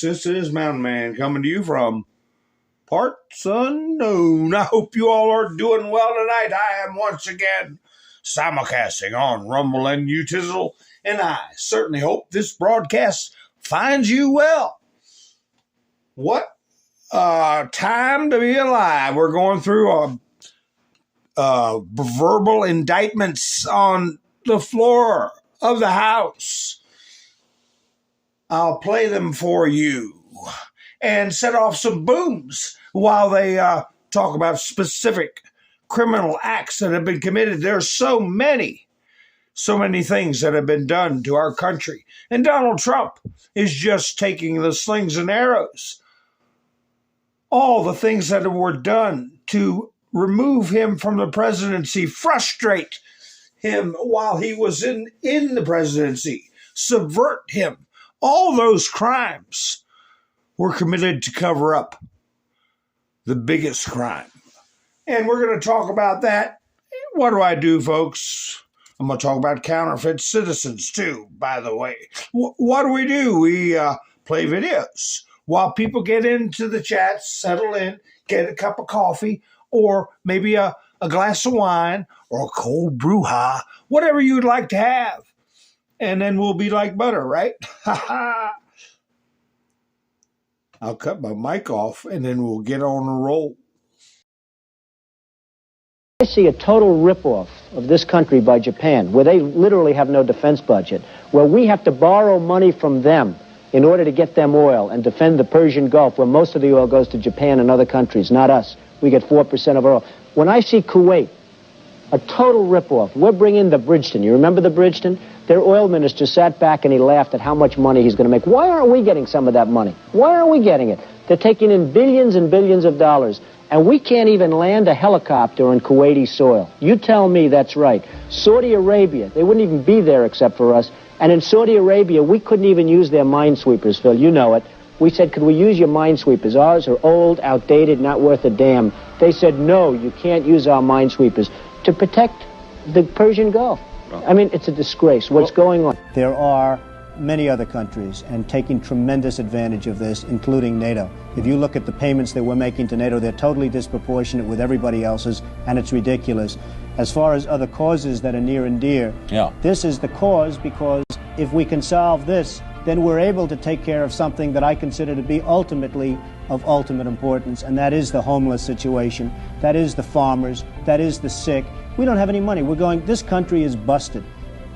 This is Mountain Man coming to you from parts unknown. I hope you all are doing well tonight. I am once again simulcasting on Rumble and Utizzle, and I certainly hope this broadcast finds you well. What time to be alive. We're going through verbal indictments on the floor of the House. I'll play them for you and set off some booms while they talk about specific criminal acts that have been committed. There's so many things that have been done to our country. And Donald Trump is just taking the slings and arrows. All the things that were done to remove him from the presidency, frustrate him while he was in the presidency, subvert him. All those crimes were committed to cover up the biggest crime. And we're going to talk about that. What do I do, folks? I'm going to talk about counterfeit citizens, too, by the way. What do? We play videos while people get into the chat, settle in, get a cup of coffee, or maybe a glass of wine or a cold brouhaha, whatever you'd like to have. And then we'll be like butter, right? I'll cut my mic off, and then we'll get on a roll. I see a total ripoff of this country by Japan, where they literally have no defense budget, where we have to borrow money from them in order to get them oil and defend the Persian Gulf, where most of the oil goes to Japan and other countries, not us. We get 4% of our oil. When I see Kuwait, a total ripoff, we're bringing the Bridgeton. You remember the Bridgeton? Their oil minister sat back and he laughed at how much money he's going to make. Why aren't we getting some of that money? Why aren't we getting it? They're taking in billions and billions of dollars, and we can't even land a helicopter on Kuwaiti soil. You tell me that's right. Saudi Arabia, they wouldn't even be there except for us. And in Saudi Arabia, we couldn't even use their minesweepers, Phil. You know it. We said, could we use your minesweepers? Ours are old, outdated, not worth a damn. They said, no, you can't use our minesweepers to protect the Persian Gulf. I mean, it's a disgrace. What's going on? There are many other countries and taking tremendous advantage of this, including NATO. If you look at the payments that we're making to NATO, they're totally disproportionate with everybody else's, and it's ridiculous. As far as other causes that are near and dear, this is the cause, because if we can solve this, then we're able to take care of something that I consider to be ultimately of ultimate importance, and that is the homeless situation, that is the farmers, that is the sick. We don't have any money. We're going, this country is busted.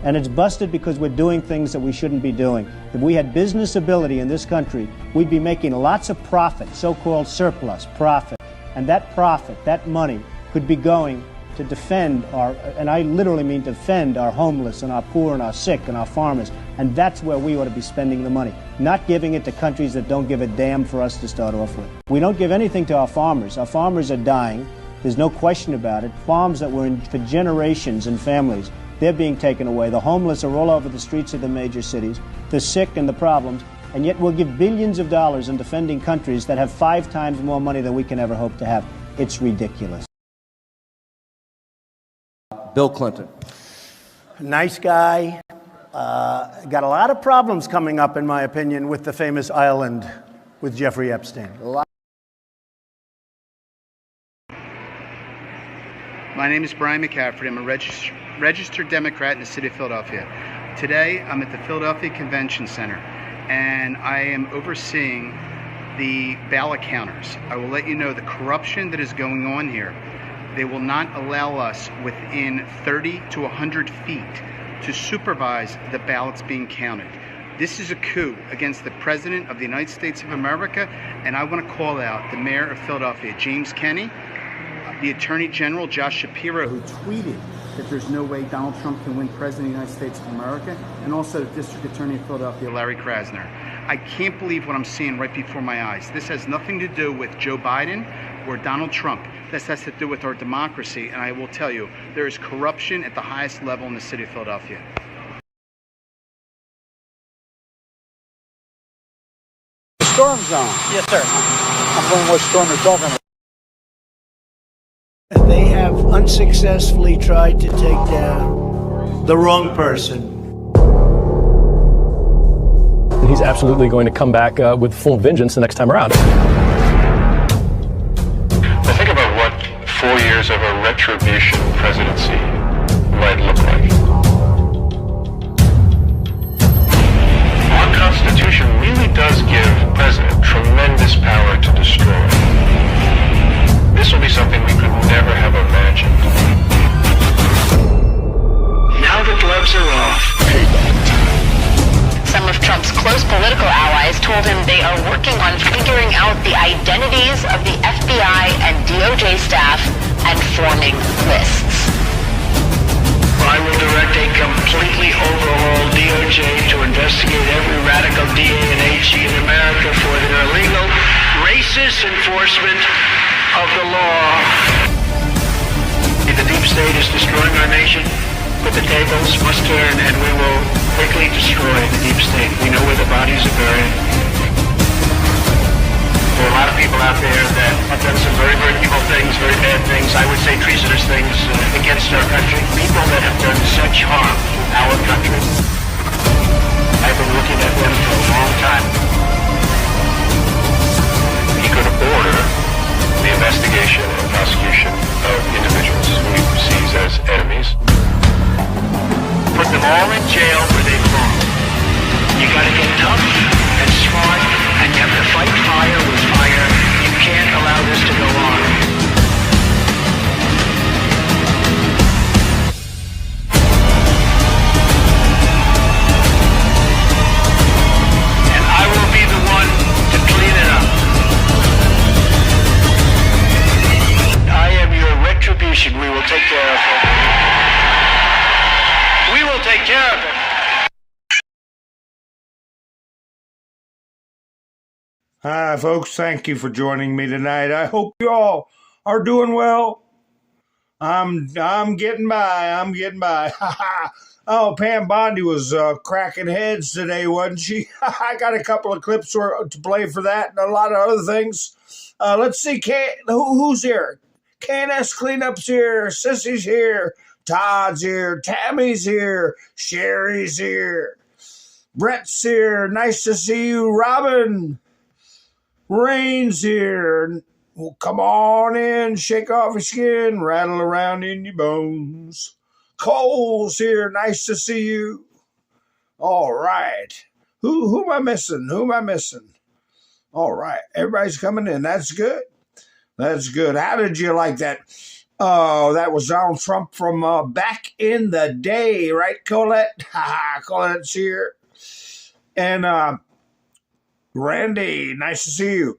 And it's busted because we're doing things that we shouldn't be doing. If we had business ability in this country, we'd be making lots of profit, so-called surplus profit. And that profit, that money, could be going to defend our, and I literally mean defend our homeless and our poor and our sick and our farmers. And that's where we ought to be spending the money, not giving it to countries that don't give a damn for us to start off with. We don't give anything to our farmers. Our farmers are dying. There's no question about it. Farms that were in for generations and families, they're being taken away. The homeless are all over the streets of the major cities, the sick and the problems, and yet we'll give billions of dollars in defending countries that have 5 times more money than we can ever hope to have. It's ridiculous. Bill Clinton. Nice guy. Got a lot of problems coming up, in my opinion, with the famous island with Jeffrey Epstein. My name is Brian McCaffrey. I'm a registered Democrat in the city of Philadelphia. Today, I'm at the Philadelphia Convention Center, and I am overseeing the ballot counters. I will let you know the corruption that is going on here. They will not allow us within 30 to 100 feet to supervise the ballots being counted. This is a coup against the President of the United States of America, and I want to call out the Mayor of Philadelphia, James Kenney, the Attorney General, Josh Shapiro, who tweeted that there's no way Donald Trump can win President of the United States of America, and also the District Attorney of Philadelphia, Larry Krasner. I can't believe what I'm seeing right before my eyes. This has nothing to do with Joe Biden or Donald Trump. This has to do with our democracy, and I will tell you, there is corruption at the highest level in the city of Philadelphia. Storm zone. Yes, sir. I'm wondering what storm you're talking about. They have unsuccessfully tried to take down the wrong person. that he's absolutely going to come back with full vengeance the next time around. Well, think about what 4 years of a retribution presidency might look like. Our Constitution really does give the president tremendous power to destroy. This will be something we could never have imagined. Now the gloves are off. Some of Trump's close political allies told him they are working on figuring out the identities of the FBI and DOJ staff and forming lists. I will direct a completely overhauled DOJ to investigate every radical DA and AG in America for their illegal, racist enforcement of the law. The deep state is destroying our nation, but the tables must turn and we will quickly destroy the deep state. We know where the bodies are buried. There are a lot of people out there that have done some very, very evil things, very bad things, I would say treasonous things against our country. People that have done such harm to our country. I've been looking at them for a long time. He could order the investigation and prosecution of individuals who he perceives as enemies. Put them all in jail where they belong. You gotta get tough and smart, and you have to fight fire with fire. You can't allow this to go on. And I will be the one to clean it up. I am your retribution. We will take care of it. We will take care of it. Hi, folks. Thank you for joining me tonight. I hope you all are doing well. I'm getting by. I'm getting by. Oh, Pam Bondi was cracking heads today, wasn't she? I got a couple of clips to play for that and a lot of other things. Let's see. Who's here? Candace Cleanup's here. Sissy's here. Todd's here. Tammy's here. Sherry's here. Brett's here. Nice to see you. Robin. Rain's here. Well, come on in, shake off your skin, rattle around in your bones. Cole's here. Nice to see you. All right. Who am I missing? Who am I missing? All right. Everybody's coming in. That's good. That's good. How did you like that? Oh, that was Donald Trump from back in the day, right, Colette? Colette's here. And Randy, nice to see you.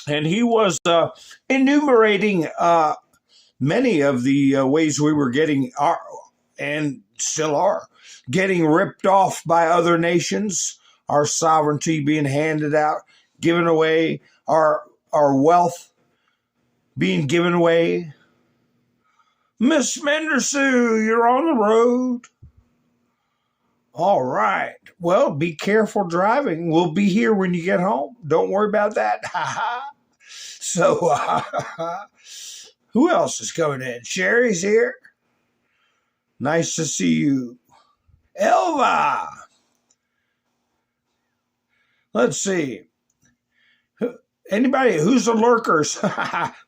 And he was enumerating many of the ways we were getting, and still are, getting ripped off by other nations, our sovereignty being handed out, given away, our wealth being given away. Miss Mendersue, you're on the road. All right. Well, be careful driving. We'll be here when you get home. Don't worry about that. So, who else is coming in? Sherry's here. Nice to see you. Elva. Let's see. Anybody, who's the lurkers?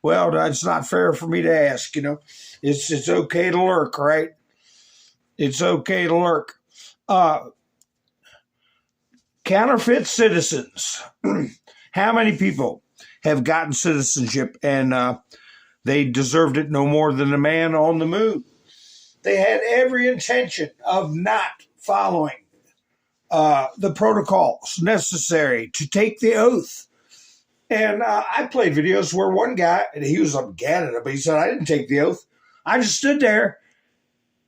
Well, that's not fair for me to ask, you know. It's okay to lurk, right? It's okay to lurk. Counterfeit citizens. How many people have gotten citizenship and they deserved it no more than a man on the moon? They had every intention of not following the protocols necessary to take the oath. And I played videos where one guy, and he was from Canada, but he said, I didn't take the oath. I just stood there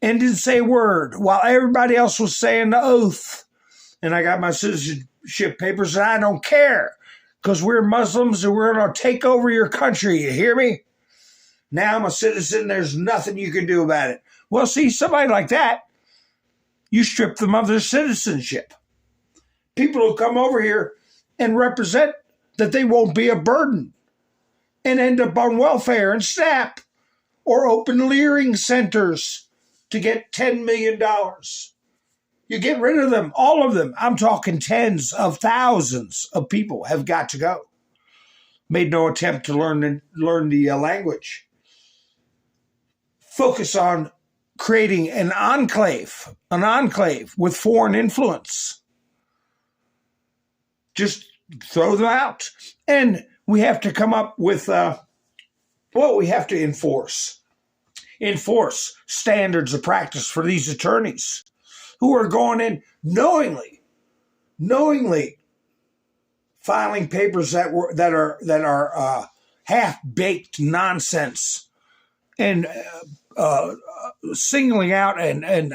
and didn't say a word while everybody else was saying the oath. And I got my citizenship papers, and I don't care because we're Muslims and we're going to take over your country. You hear me? Now I'm a citizen. There's nothing you can do about it. Well, see, somebody like that, you strip them of their citizenship. People who come over here and represent that they won't be a burden and end up on welfare and SNAP or open leering centers to get $10 million. You get rid of them, all of them. I'm talking tens of thousands of people have got to go. Made no attempt to learn the language. Focus on creating an enclave with foreign influence. Just throw them out. And we have to come up with, we have to enforce standards of practice for these attorneys who are going in knowingly filing papers that are half-baked nonsense and singling out and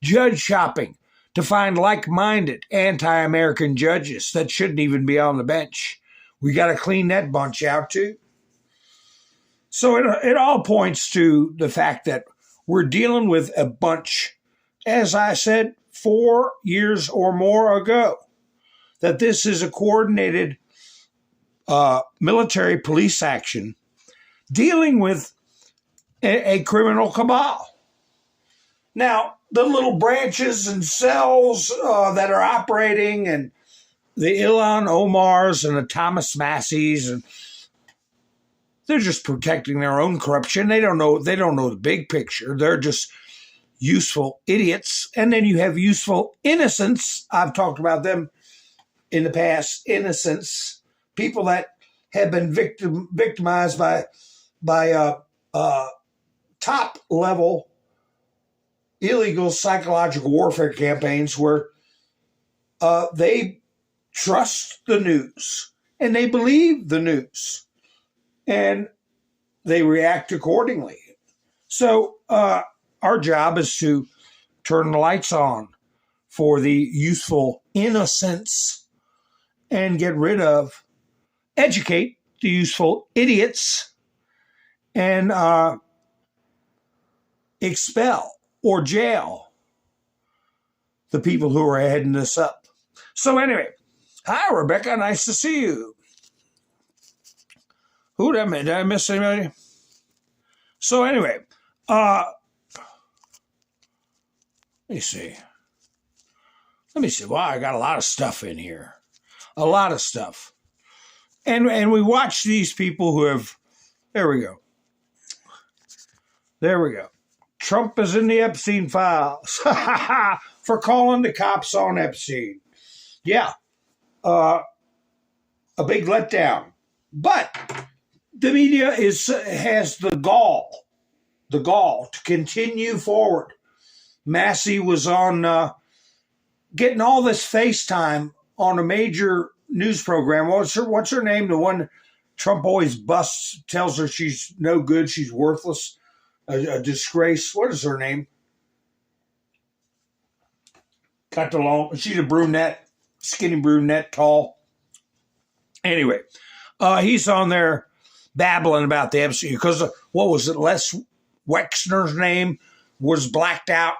judge shopping to find like-minded anti-American judges that shouldn't even be on the bench. We got to clean that bunch out too. So it all points to the fact that we're dealing with a bunch, as I said 4 years or more ago, that this is a coordinated military police action dealing with a criminal cabal. Now, the little branches and cells that are operating, and the Ilhan Omars and the Thomas Masseys, and they're just protecting their own corruption. They don't know the big picture. They're just useful idiots. And then you have useful innocents. I've talked about them in the past. Innocents, people that have been victimized by top level illegal psychological warfare campaigns where they trust the news and they believe the news and they react accordingly. So our job is to turn the lights on for the useful innocents and get rid of, educate the useful idiots, and expel or jail the people who are heading this up. So anyway, hi, Rebecca. Nice to see you. Who did I miss? Did I miss anybody? So anyway, let me see. Wow, I got a lot of stuff in here. A lot of stuff. And we watch these people who have, there we go. Trump is in the Epstein files for calling the cops on Epstein. Yeah, a big letdown. But the media has the gall to continue forward. Massey was on getting all this FaceTime on a major news program. What's her name? The one Trump always busts, tells her she's no good, she's worthless, a disgrace. What is her name? Got the long. She's a brunette, skinny brunette, tall. Anyway, he's on there babbling about the Epstein because what was it? Les Wexner's name was blacked out.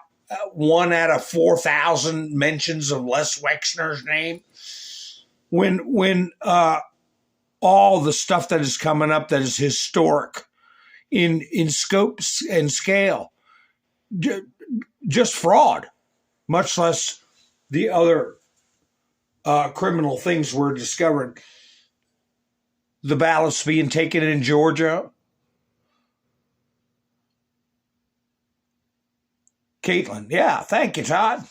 1 out of 4,000 mentions of Les Wexner's name. When all the stuff that is coming up that is historic in scope and scale, just fraud, much less the other criminal things we're discovering. The ballots being taken in Georgia. Caitlin, yeah, thank you, Todd.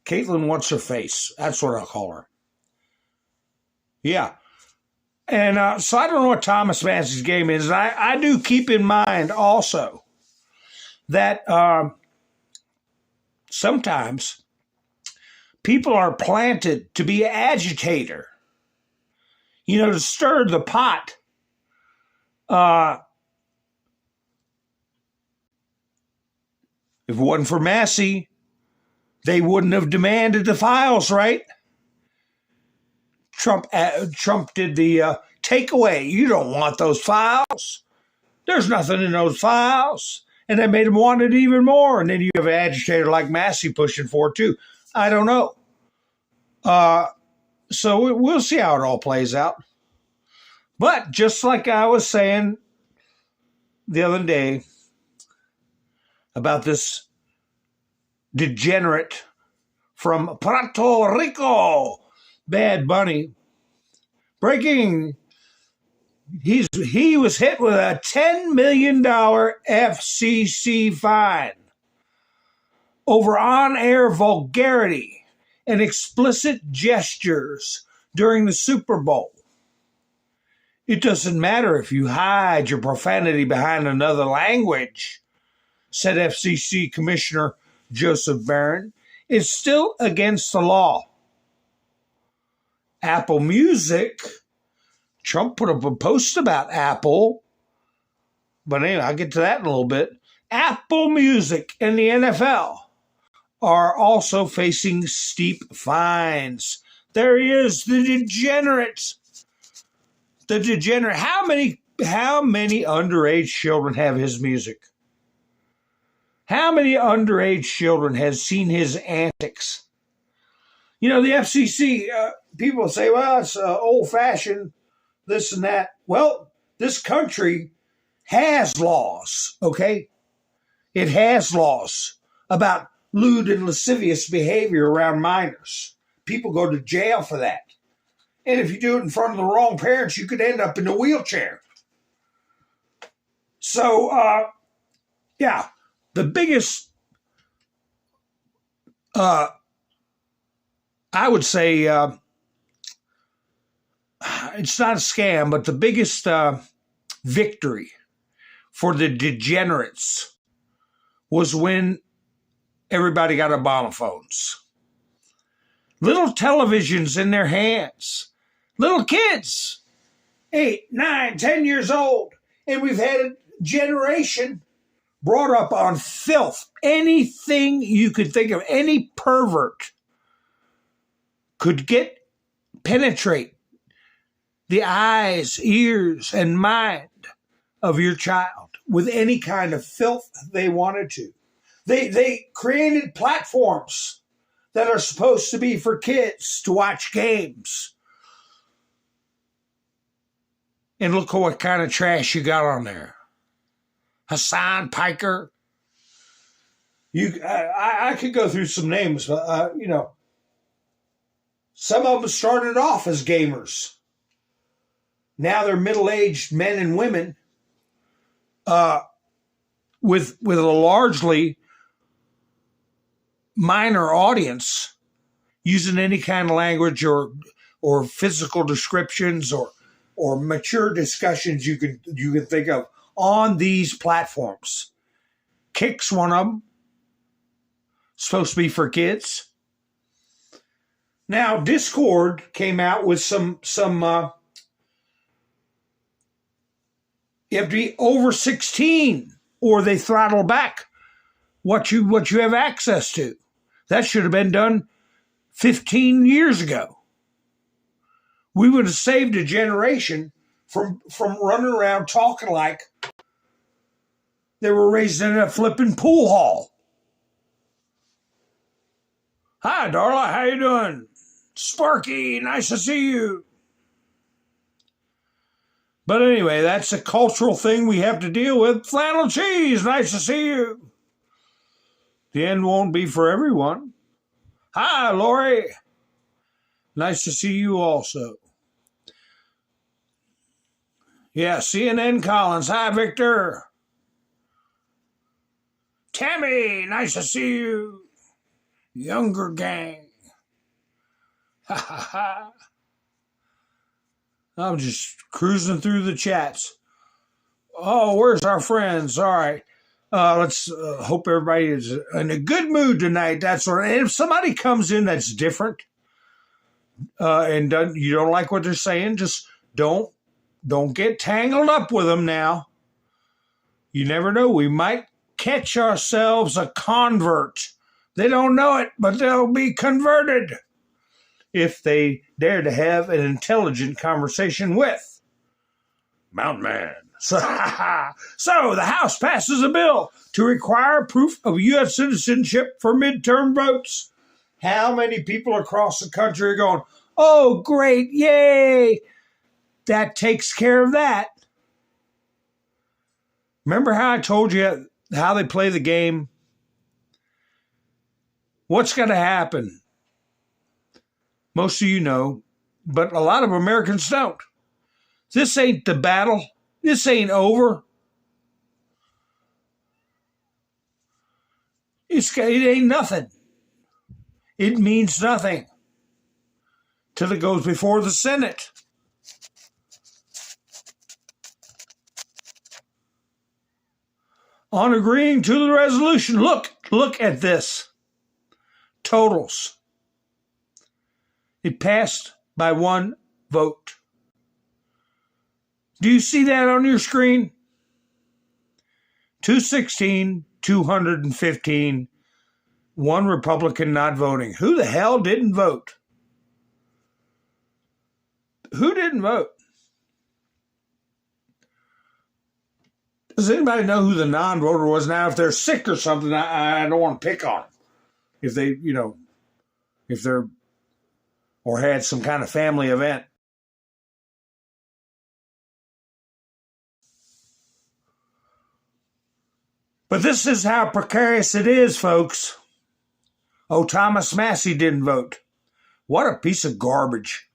Caitlin wants her face. That's what I'll call her. Yeah. And so I don't know what Thomas Massey's game is. I do keep in mind also that sometimes people are planted to be agitator, to stir the pot. If it wasn't for Massey, they wouldn't have demanded the files, right? Trump did the takeaway. You don't want those files. There's nothing in those files. And they made him want it even more. And then you have an agitator like Massey pushing for it too. I don't know. So we'll see how it all plays out. But just like I was saying the other day about this degenerate from Puerto Rico, Bad Bunny, breaking. He was hit with a $10 million FCC fine over on-air vulgarity and explicit gestures during the Super Bowl. It doesn't matter if you hide your profanity behind another language, said FCC Commissioner Joseph Barron. It's still against the law. Apple Music, Trump put up a post about Apple, but anyway, I'll get to that in a little bit. Apple Music and the NFL are also facing steep fines. There he is, the degenerate. The degenerate. How many underage children have his music? How many underage children has seen his antics? You know, the FCC, people say, well, it's old-fashioned, this and that. Well, this country has laws, okay? It has laws about lewd and lascivious behavior around minors. People go to jail for that. And if you do it in front of the wrong parents, you could end up in a wheelchair. So, yeah, the biggest, I would say, it's not a scam, but the biggest victory for the degenerates was when everybody got Obama phones. Little televisions in their hands. Little kids, 8, 9, 10 years old. And we've had a generation brought up on filth. Anything you could think of, any pervert could penetrate the eyes, ears, and mind of your child with any kind of filth they wanted to. They created platforms that are supposed to be for kids to watch games. And look at what kind of trash you got on there. Hassan Piker. I could go through some names, but, some of them started off as gamers. Now they're middle-aged men and women with a largely minor audience using any kind of language or physical descriptions or mature discussions you can think of on these platforms. Kick's one of them. Supposed to be for kids. Now, Discord came out with some you have to be over 16 or they throttle back what you have access to. That should have been done 15 years ago. We would have saved a generation from running around talking like they were raised in a flipping pool hall. Hi, Darla, how you doing? Sparky, nice to see you. But anyway, that's a cultural thing we have to deal with. Flannel cheese, nice to see you. The end won't be for everyone. Hi, Lori. Nice to see you also. Yeah, CNN Collins. Hi, Victor. Tammy, nice to see you. Younger gang. Ha ha ha. I'm just cruising through the chats. Oh, where's our friends? All right. Let's hope everybody is in a good mood tonight. That's what. And if somebody comes in that's different and you don't like what they're saying, just don't get tangled up with them now. You never know. We might catch ourselves a convert. They don't know it, but they'll be converted if they dare to have an intelligent conversation with Mountain Man. So the House passes a bill to require proof of U.S. citizenship for midterm votes. How many people across the country are going, oh, great, yay. That takes care of that. Remember how I told you how they play the game? What's going to happen Most of you know, but a lot of Americans don't. This ain't the battle. This ain't over. It ain't nothing. It means nothing till it goes before the Senate. On agreeing to the resolution, look at this. Totals. It passed by one vote. Do you see that on your screen? 216, 215, one Republican not voting. Who the hell didn't vote? Who didn't vote? Does anybody know who the non-voter was? Now, if they're sick or something, I don't want to pick on them. If they, if they're, or had some kind of family event. But this is how precarious it is, folks. Oh, Thomas Massey didn't vote. What a piece of garbage.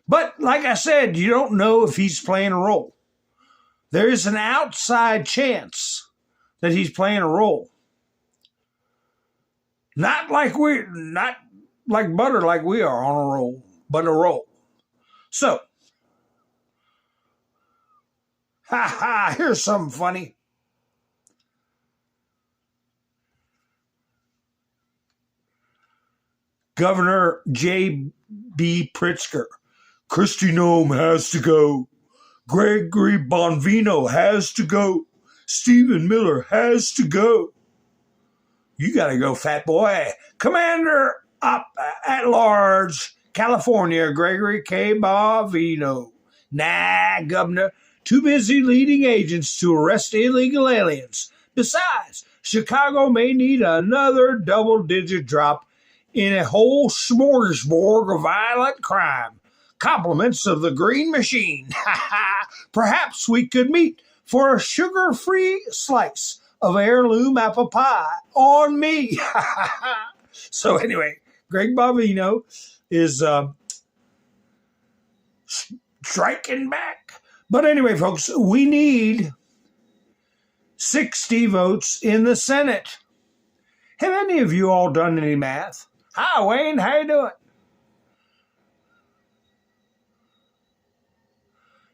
But like I said, you don't know if he's playing a role. There is an outside chance that he's playing a role. Not like butter like we are on a roll, but a roll. So, here's something funny. Governor J.B. Pritzker. Kristi Noem has to go. Gregory Bonvino has to go. Stephen Miller has to go. You got to go, fat boy. Commander up at large, California, Gregory K. Bonvino. Nah, Governor, too busy leading agents to arrest illegal aliens. Besides, Chicago may need another double-digit drop in a whole smorgasbord of violent crime. Compliments of the Green Machine. Perhaps we could meet for a sugar-free slice of heirloom apple pie on me. So anyway, Greg Bovino is striking back. But anyway, folks, we need 60 votes in the Senate. Have any of you all done any math? Hi, Wayne. How you doing?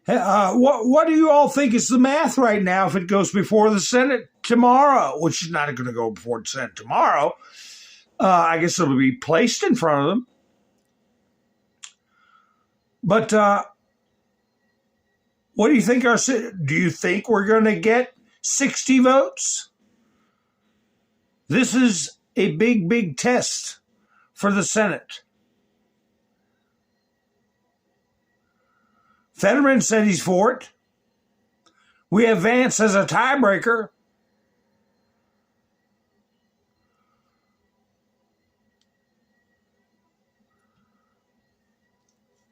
What do you all think is the math right now if it goes before the Senate tomorrow, which is not going to go before the Senate tomorrow? I guess it'll be placed in front of them. But what do you think? Do you think we're going to get 60 votes? This is a big, big test for the Senate. Fetterman said he's for it. We have Vance as a tiebreaker.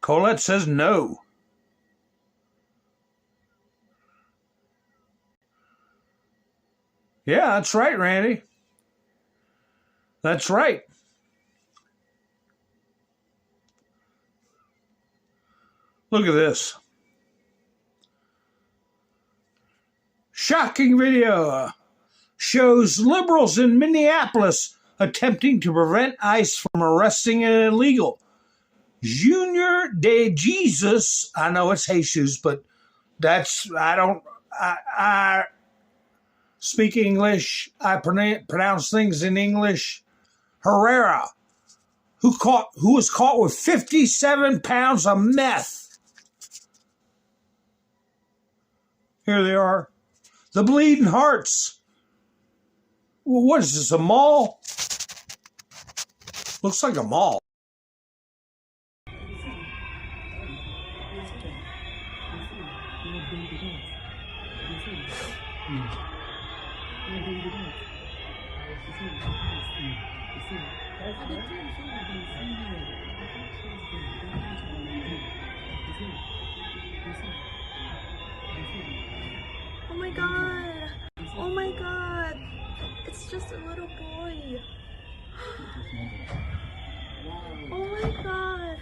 Colette says no. Yeah, that's right, Randy. That's right. Look at this. Shocking video shows liberals in Minneapolis attempting to prevent ICE from arresting an illegal. Junior de Jesus, I know it's Jesus, but I speak English. I pronounce things in English. Herrera, who was caught with 57 pounds of meth. Here they are. The Bleeding Hearts. Well, what is this, a mall? Looks like a mall. Oh my god! Oh my god! It's just a little boy. Oh my God.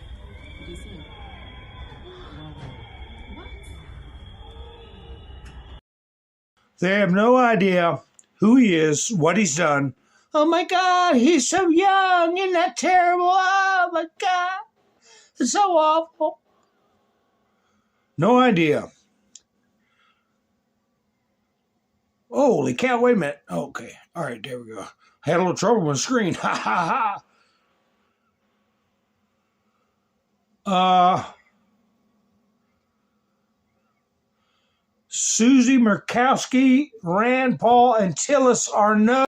They have no idea who he is, what he's done. Oh my God, he's so young. Isn't that terrible? Oh my God. It's so awful. No idea. Holy cow, wait a minute. Okay. All right, there we go. I had a little trouble with the screen. Ha ha ha. Susie Murkowski, Rand Paul, and Tillis are no.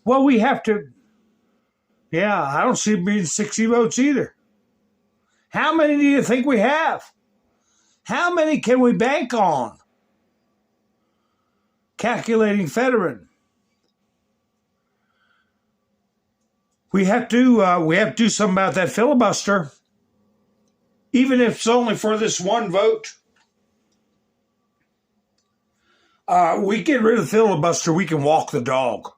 Well, we have to. Yeah, I don't see it being 60 votes either. How many do you think we have? How many can we bank on? Calculating Fetterman. We have to do something about that filibuster, even if it's only for this one vote. We get rid of the filibuster, we can walk the dog.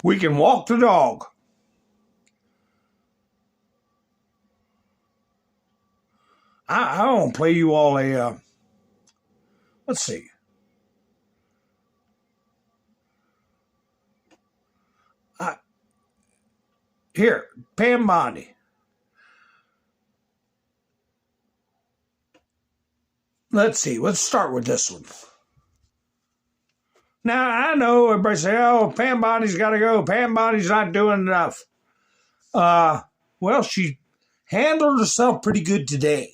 We can walk the dog. I want to play you all a, let's see. Here, Pam Bondi. Let's see, let's start with this one. Now, I know everybody say, oh, Pam Bondi's got to go. Pam Bondi's not doing enough. Well, she handled herself pretty good today.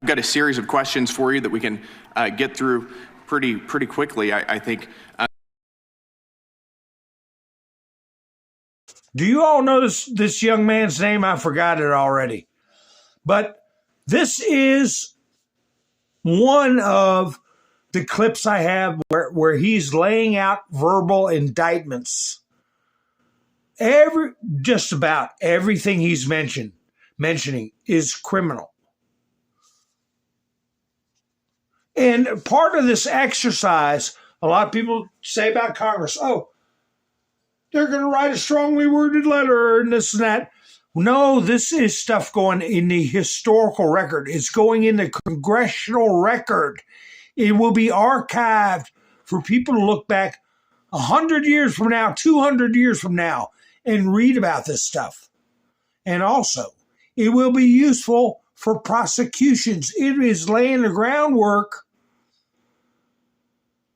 I've got a series of questions for you that we can get through pretty quickly, I think. Do you all know this young man's name? I forgot it already. But this is one of the clips I have where he's laying out verbal indictments. Just about everything he's mentioning is criminal. And part of this exercise, a lot of people say about Congress, oh, they're going to write a strongly worded letter and this and that. No, this is stuff going in the historical record. It's going in the Congressional record. It will be archived for people to look back 100 years from now, 200 years from now, and read about this stuff. And also, it will be useful for prosecutions. It is laying the groundwork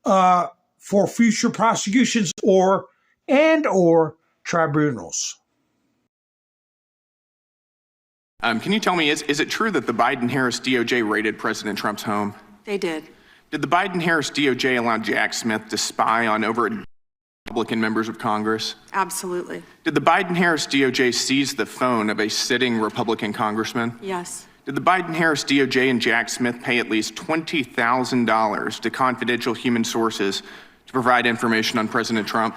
for future prosecutions or tribunals. Can you tell me, is it true that the Biden-Harris DOJ raided President Trump's home? They did. Did the Biden-Harris DOJ allow Jack Smith to spy on over Republican members of Congress? Absolutely. Did the Biden-Harris DOJ seize the phone of a sitting Republican congressman? Yes. Did the Biden-Harris DOJ and Jack Smith pay at least $20,000 to confidential human sources to provide information on President Trump?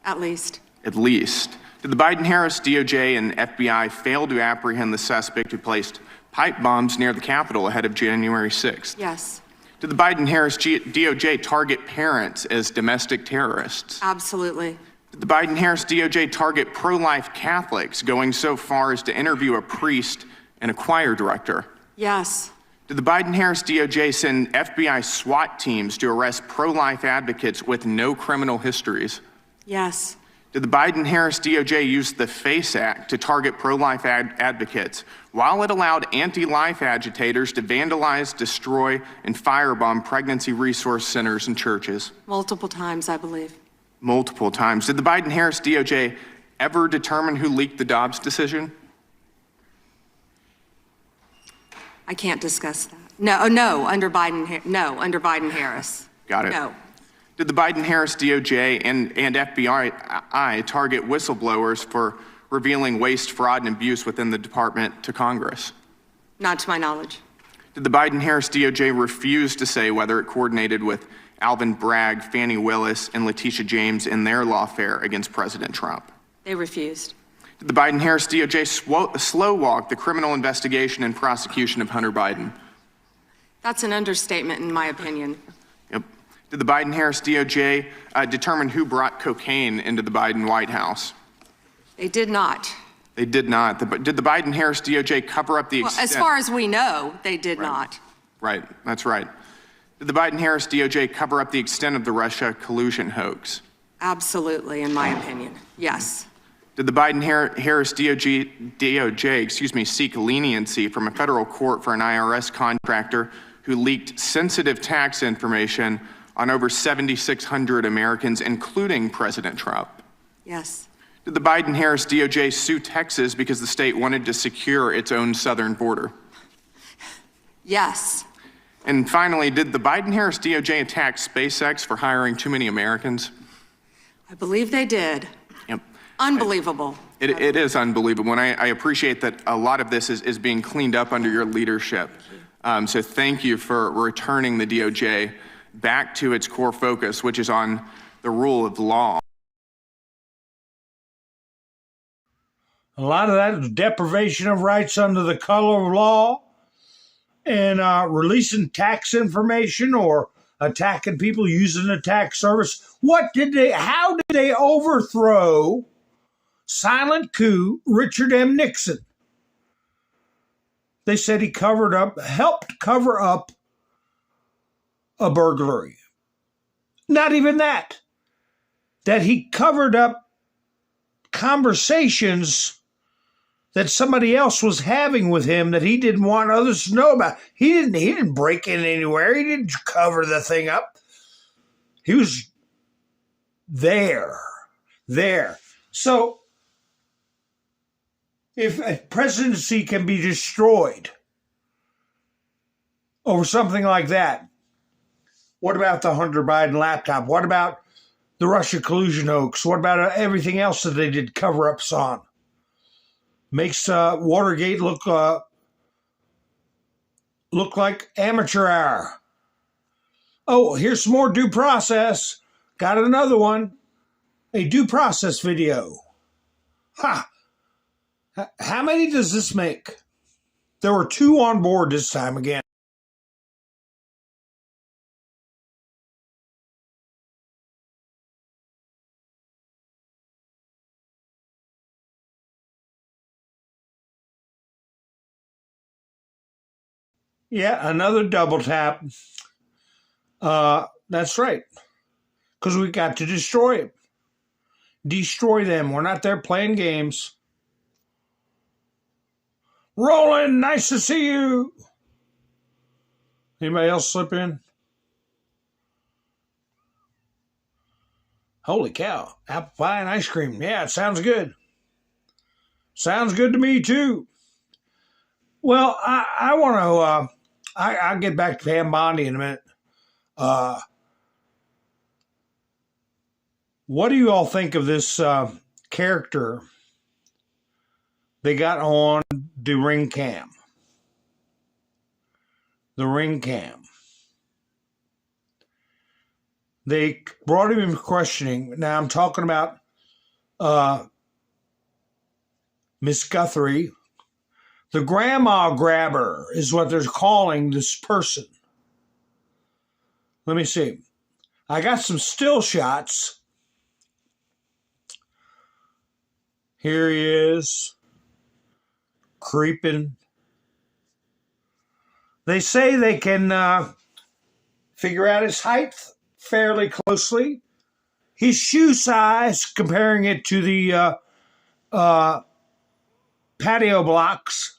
At least. At least. Did the Biden-Harris DOJ and FBI fail to apprehend the suspect who placed pipe bombs near the Capitol ahead of January 6th? Yes. Did the Biden-Harris DOJ target parents as domestic terrorists? Absolutely. Did the Biden-Harris DOJ target pro-life Catholics, going so far as to interview a priest and a choir director? Yes. Did the Biden-Harris DOJ send FBI SWAT teams to arrest pro-life advocates with no criminal histories? Yes. Did the Biden-Harris DOJ use the FACE Act to target pro-life advocates while it allowed anti-life agitators to vandalize, destroy, and firebomb pregnancy resource centers and churches? Multiple times, I believe. Multiple times. Did the Biden-Harris DOJ ever determine who leaked the Dobbs decision? I can't discuss that. No, under Biden-Harris. Got it. No. Did the Biden-Harris DOJ and FBI target whistleblowers for revealing waste, fraud, and abuse within the department to Congress? Not to my knowledge. Did the Biden-Harris DOJ refuse to say whether it coordinated with Alvin Bragg, Fani Willis, and Letitia James in their lawfare against President Trump? They refused. Did the Biden-Harris DOJ slow walk the criminal investigation and prosecution of Hunter Biden? That's an understatement, in my opinion. Yep. Did the Biden-Harris DOJ determine who brought cocaine into the Biden White House? They did not. They did not. Did the Biden-Harris DOJ cover up the extent? As far as we know, they did not. Right, that's right. Did the Biden-Harris DOJ cover up the extent of the Russia collusion hoax? Absolutely, in my opinion. Yes. Did the Biden-Harris DOJ, seek leniency from a federal court for an IRS contractor who leaked sensitive tax information on over 7,600 Americans, including President Trump? Yes. Did the Biden-Harris DOJ sue Texas because the state wanted to secure its own southern border? Yes. And finally, did the Biden-Harris DOJ attack SpaceX for hiring too many Americans? I believe they did. Yep. Unbelievable. It is unbelievable, and I appreciate that a lot of this is being cleaned up under your leadership. So thank you for returning the DOJ back to its core focus, which is on the rule of law. A lot of that is deprivation of rights under the color of law and releasing tax information or attacking people using a tax service. How did they overthrow silent coup Richard M. Nixon? They said he helped cover up a burglary. Not even that. That he covered up conversations that somebody else was having with him that he didn't want others to know about. He didn't break in anywhere. He didn't cover the thing up. He was there. So if a presidency can be destroyed over something like that, what about the Hunter Biden laptop? What about the Russia collusion hoax? What about everything else that they did cover-ups on? Makes Watergate look like amateur hour. Oh, here's some more due process. Got another one. A due process video. Ha! How many does this make? There were 2 on board this time again. Yeah, another double tap. That's right. Because we got to destroy it. Destroy them. We're not there playing games. Roland, nice to see you. Anybody else slip in? Holy cow. Apple pie and ice cream. Yeah, it sounds good. Sounds good to me, too. Well, I want to... I'll get back to Pam Bondi in a minute. What do you all think of this character they got on the ring cam? The ring cam. They brought him in for questioning. Now I'm talking about Miss Guthrie. The grandma grabber is what they're calling this person. Let me see. I got some still shots. Here he is, creeping. They say they can figure out his height fairly closely. His shoe size, comparing it to the patio blocks.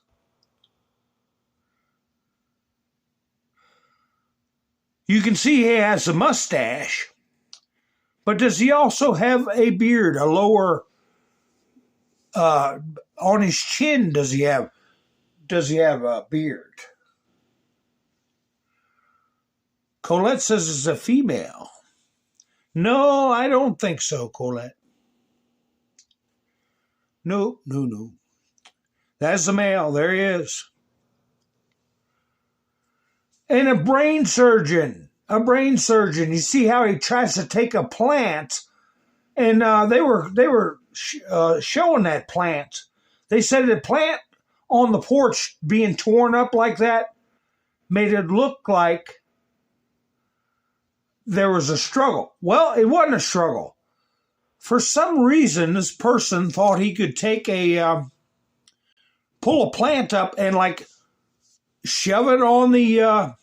You can see he has a mustache, but does he also have a beard, a lower, on his chin, does he have a beard? Colette says it's a female. No, I don't think so, Colette. No. That's the male. There he is. And a brain surgeon. You see how he tries to take a plant, and they were showing that plant. They said the plant on the porch being torn up like that, made it look like there was a struggle. Well, it wasn't a struggle. For some reason, this person thought he could take pull a plant up and like shove it on the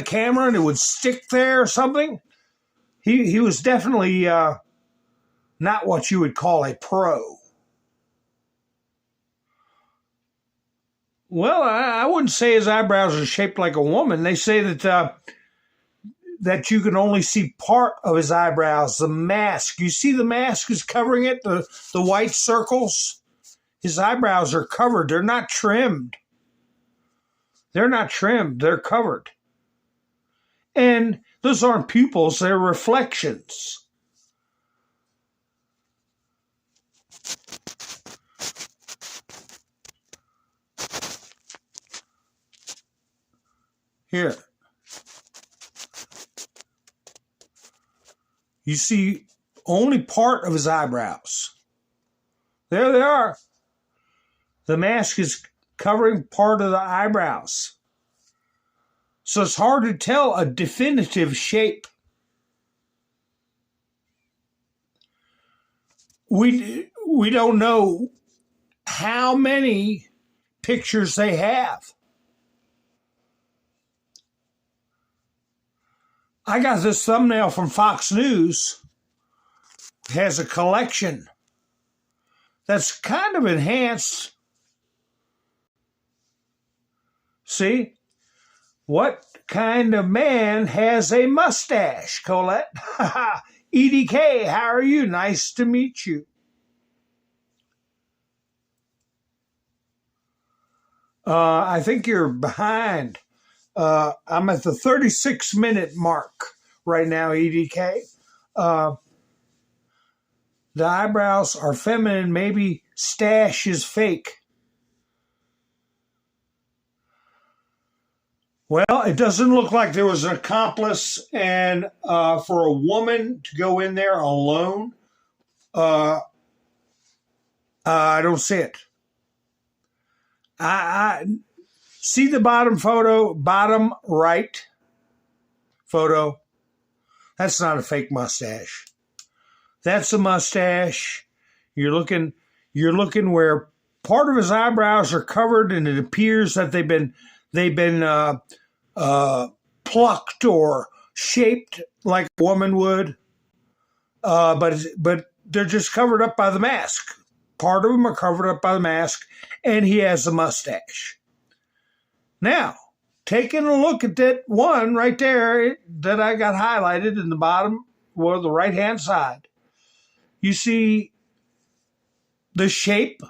camera and it would stick there or something. He was definitely not what you would call a pro. Well, I wouldn't say his eyebrows are shaped like a woman. They say that you can only see part of his eyebrows, the mask. You see the mask is covering it, the white circles? His eyebrows are covered. They're not trimmed. They're not trimmed. They're covered. And those aren't pupils. They're reflections. Here. You see only part of his eyebrows. There they are. The mask is covering part of the eyebrows. So it's hard to tell a definitive shape. We don't know how many pictures they have. I got this thumbnail from Fox News. It has a collection that's kind of enhanced. See? What kind of man has a mustache, Colette? EDK, how are you? Nice to meet you. I think you're behind. I'm at the 36-minute mark right now, EDK. The eyebrows are feminine. Maybe stash is fake. Well, it doesn't look like there was an accomplice, and for a woman to go in there alone, I don't see it. I see the bottom right photo. That's not a fake mustache. That's a mustache. You're looking where part of his eyebrows are covered, and it appears that they've been plucked or shaped like a woman would, but they're just covered up by the mask. Part of them are covered up by the mask, and he has a mustache. Now, taking a look at that one right there that I got highlighted in the bottom, or the right-hand side, you see the shape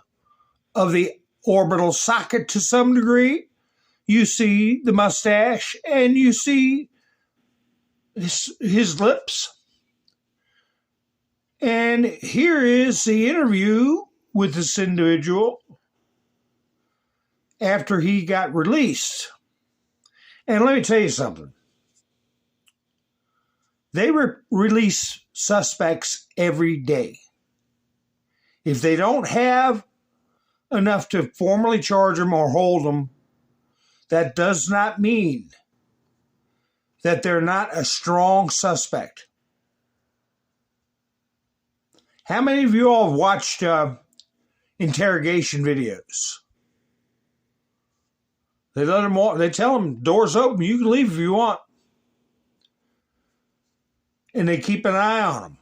of the orbital socket to some degree. You see the mustache, and you see his lips. And here is the interview with this individual after he got released. And let me tell you something. They release suspects every day. If they don't have enough to formally charge them or hold them, that does not mean that they're not a strong suspect. How many of you all have watched interrogation videos? They let them walk. They tell them, doors open, you can leave if you want. And they keep an eye on them.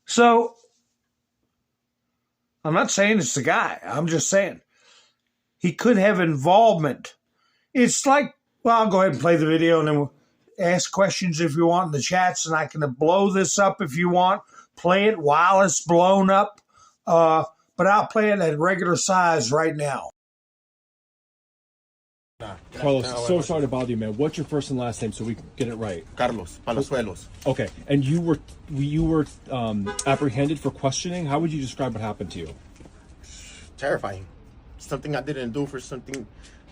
So, I'm not saying it's the guy. I'm just saying he could have involvement. It's like, well, I'll go ahead and play the video and then we'll ask questions if you want in the chats, and I can blow this up if you want. Play it while it's blown up. But I'll play it at regular size right now. Carlos, so sorry to bother you, man. What's your first and last name so we can get it right? Carlos Palazuelos. Okay, and you were apprehended for questioning. How would you describe what happened to you? Terrifying. Something I didn't do for something.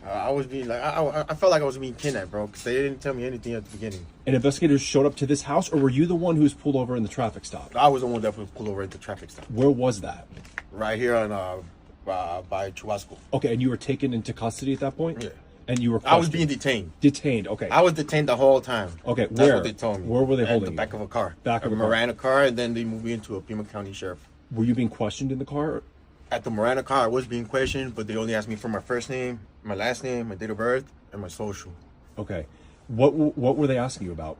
I was being like, I felt like I was being kidnapped, bro, because they didn't tell me anything at the beginning. And investigators showed up to this house, or were you the one who was pulled over in the traffic stop? I was the one that was pulled over at the traffic stop. Where was that? Right here on by Chubasco. Okay, and you were taken into custody at that point? Yeah. And you were I was questioned? being detained. Detained, okay. I was detained the whole time. Okay, That's where? what they told me. Where were they At holding the back of a car. Back of a car. Miranda car, and then they moved me into a Pima County Sheriff. Were you being questioned in the car? At the Miranda car, I was being questioned, but they only asked me for my first name, my last name, my date of birth, and my social. Okay. What were they asking you about?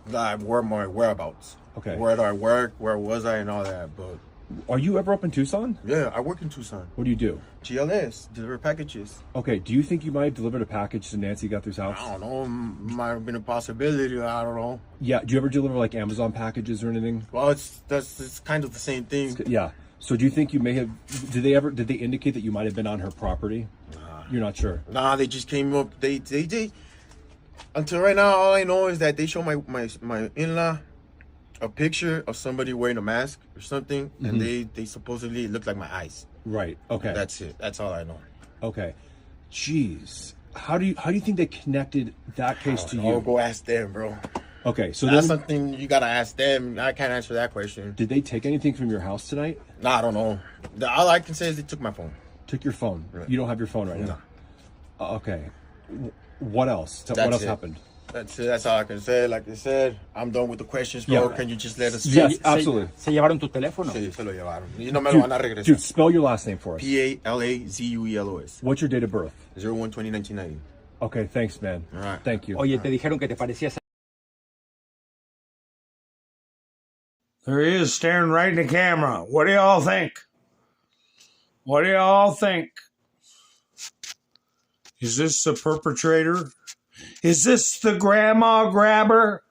My whereabouts. Okay. Where did I work? Where was I? And all that. But are you ever up in Tucson? Yeah, I work in Tucson. What do you do? GLS, deliver packages. Okay. Do you think you might have delivered a package to Nancy Guthrie's house? I don't know. Might have been a possibility. I don't know. Yeah. Do you ever deliver like Amazon packages or anything? Well, it's kind of the same thing. Yeah. So do you think you may have? Did they indicate that you might have been on her property? You're not sure. Nah, they just came up. They. Until right now, all I know is that they show my in-law a picture of somebody wearing a mask or something, and they supposedly look like my eyes. Right. Okay. That's it. That's all I know. Okay. Jeez. How do you think they connected that case to you? I'll go ask them, bro. Okay, so that's something you gotta ask them. I can't answer that question. Did they take anything from your house tonight? Nah, I don't know. All I can say is they took my phone. Took your phone. Right. You don't have your phone right now. Okay. What else? What else happened? That's it. That's all I can say. Like I said, I'm done with the questions, bro. Can you just let us? Yes, absolutely. ¿Se llevaron tu teléfono? Sí, se lo llevaron. Y no me lo van a regresar. Dude, spell your last name for us. PALAZUELOS. What's your date of birth? 01/20/1990. Okay, thanks, man. All right. Thank you. Oye, te dijeron que te parecías. There he is, staring right in the camera. What do y'all think? What do y'all think? Is this the perpetrator? Is this the grandma grabber?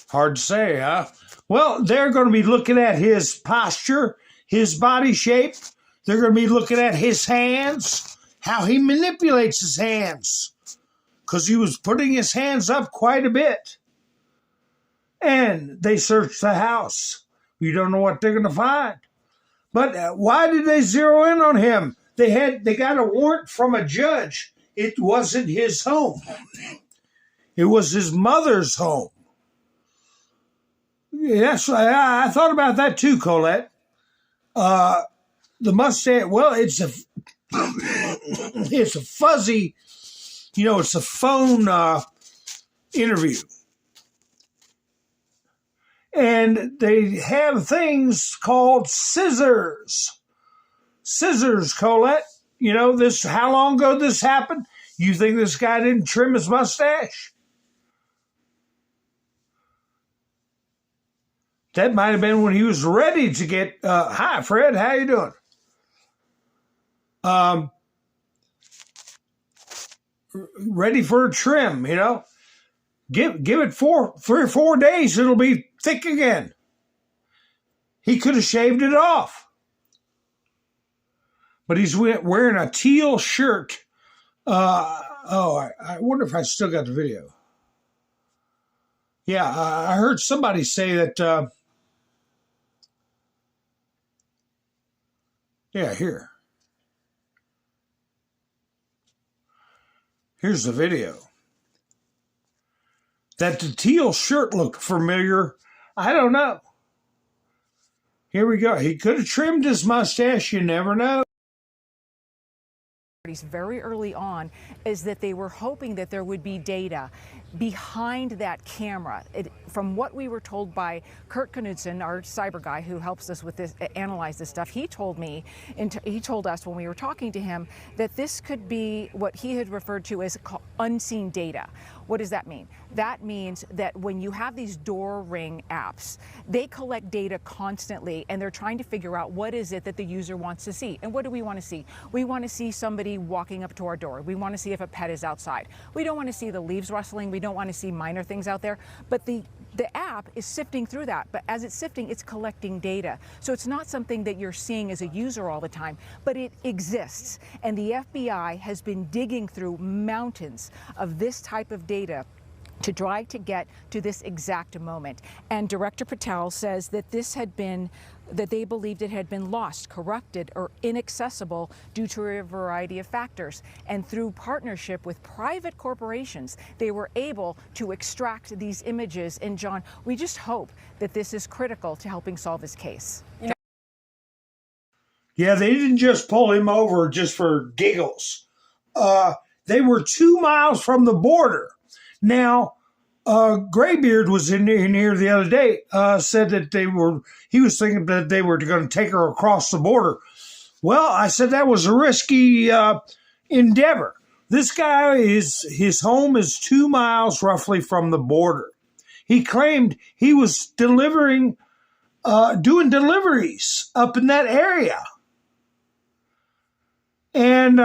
Hard to say, huh? Well, they're going to be looking at his posture, his body shape. They're going to be looking at his hands, how he manipulates his hands, because he was putting his hands up quite a bit. And they searched the house. You don't know what they're going to find. But why did they zero in on him? They got a warrant from a judge. It wasn't his home. It was his mother's home. Yes, I thought about that too, Colette. The mustache, well, it's a fuzzy, it's a phone interview. And they have things called scissors. Scissors, Colette. How long ago this happened? You think this guy didn't trim his mustache? That might have been when he was ready to get, hi, Fred, how you doing? Ready for a trim, Give it 3 or 4 days, it'll be thick again. He could have shaved it off. But he's wearing a teal shirt. I wonder if I still got the video. Yeah, I heard somebody say that. Here. Here's the video. That the teal shirt looked familiar. I don't know. Here we go. He could have trimmed his mustache. You never know. Very early on is that they were hoping that there would be data behind that camera. From what we were told by Kurt Knudsen, our cyber guy who helps us with this, analyze this stuff, he told us when we were talking to him that this could be what he had referred to as unseen data. What does that mean? That means that when you have these door ring apps, they collect data constantly and they're trying to figure out what is it that the user wants to see. And what do we want to see? We want to see somebody walking up to our door. We want to see if a pet is outside. We don't want to see the leaves rustling. We don't want to see minor things out there. But the app is sifting through that. But as it's sifting, it's collecting data. So it's not something that you're seeing as a user all the time, but it exists. And the FBI has been digging through mountains of this type of data to try to get to this exact moment. And Director Patel says that that they believed it had been lost, corrupted, or inaccessible due to a variety of factors. And through partnership with private corporations, they were able to extract these images. And John, we just hope that this is critical to helping solve his case. Yeah, they didn't just pull him over just for giggles. They were 2 miles from the border. Now, Graybeard was in here the other day, said that he was thinking that they were going to take her across the border. Well, I said that was a risky endeavor. This guy his home is 2 miles roughly from the border. He claimed he was doing deliveries up in that area. And,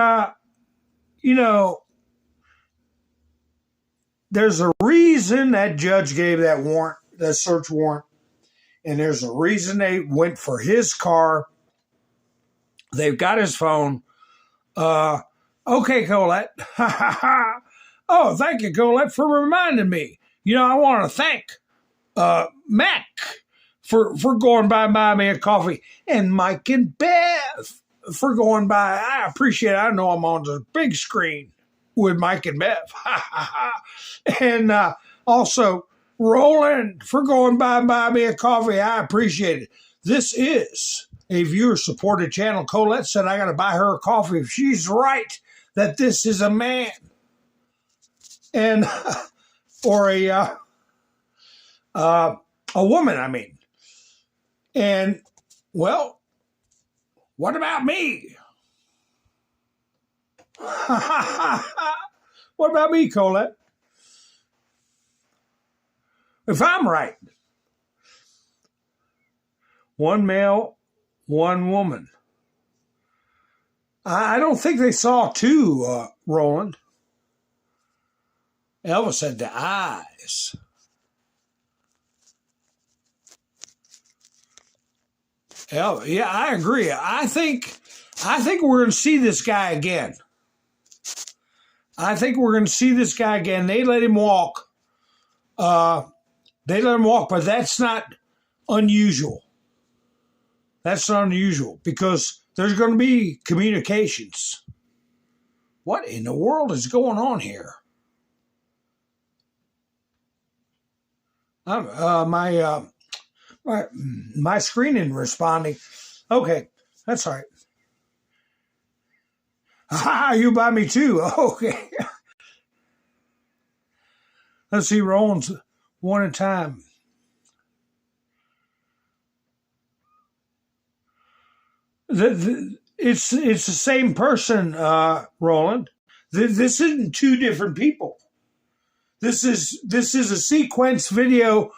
there's a reason that judge gave that warrant, that search warrant, and there's a reason they went for his car. They've got his phone. Okay, Colette. Oh, thank you, Colette, for reminding me. I want to thank Mac for going by and buying me a coffee, and Mike and Beth for going by. I appreciate it. I know I'm on the big screen with Mike and Bev. And also, Roland for going by and buying me a coffee. I appreciate it. This is a viewer-supported channel. Colette said I got to buy her a coffee if she's right that this is a man. And, or a woman, I mean. And, well, what about me? What about me, Colette? If I'm right, one male, one woman. I don't think they saw two, Roland. Elvis had the eyes. Elvis, yeah, I agree. I think we're going to see this guy again. I think we're going to see this guy again. They let him walk. But that's not unusual. That's not unusual because there's going to be communications. What in the world is going on here? My screen isn't responding. Okay, that's all right. You buy me too. Okay. Let's see, Roland's one at a time. It's the same person, Roland. This isn't two different people. This is a sequence video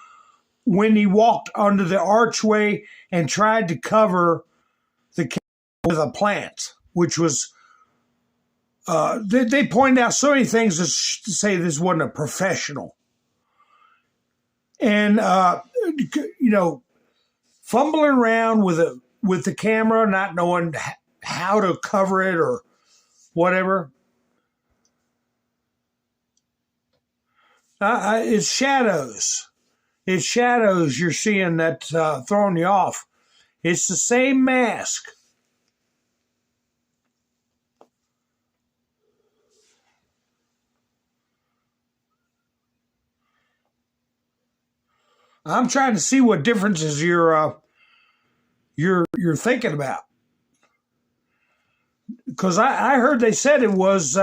when he walked under the archway and tried to cover the camera with a plant, which was. They pointed out so many things to say this wasn't a professional. And, fumbling around with the camera, not knowing how to cover it or whatever. It's shadows. It's shadows you're seeing that's throwing you off. It's the same mask. I'm trying to see what differences you're thinking about, because I heard they said it was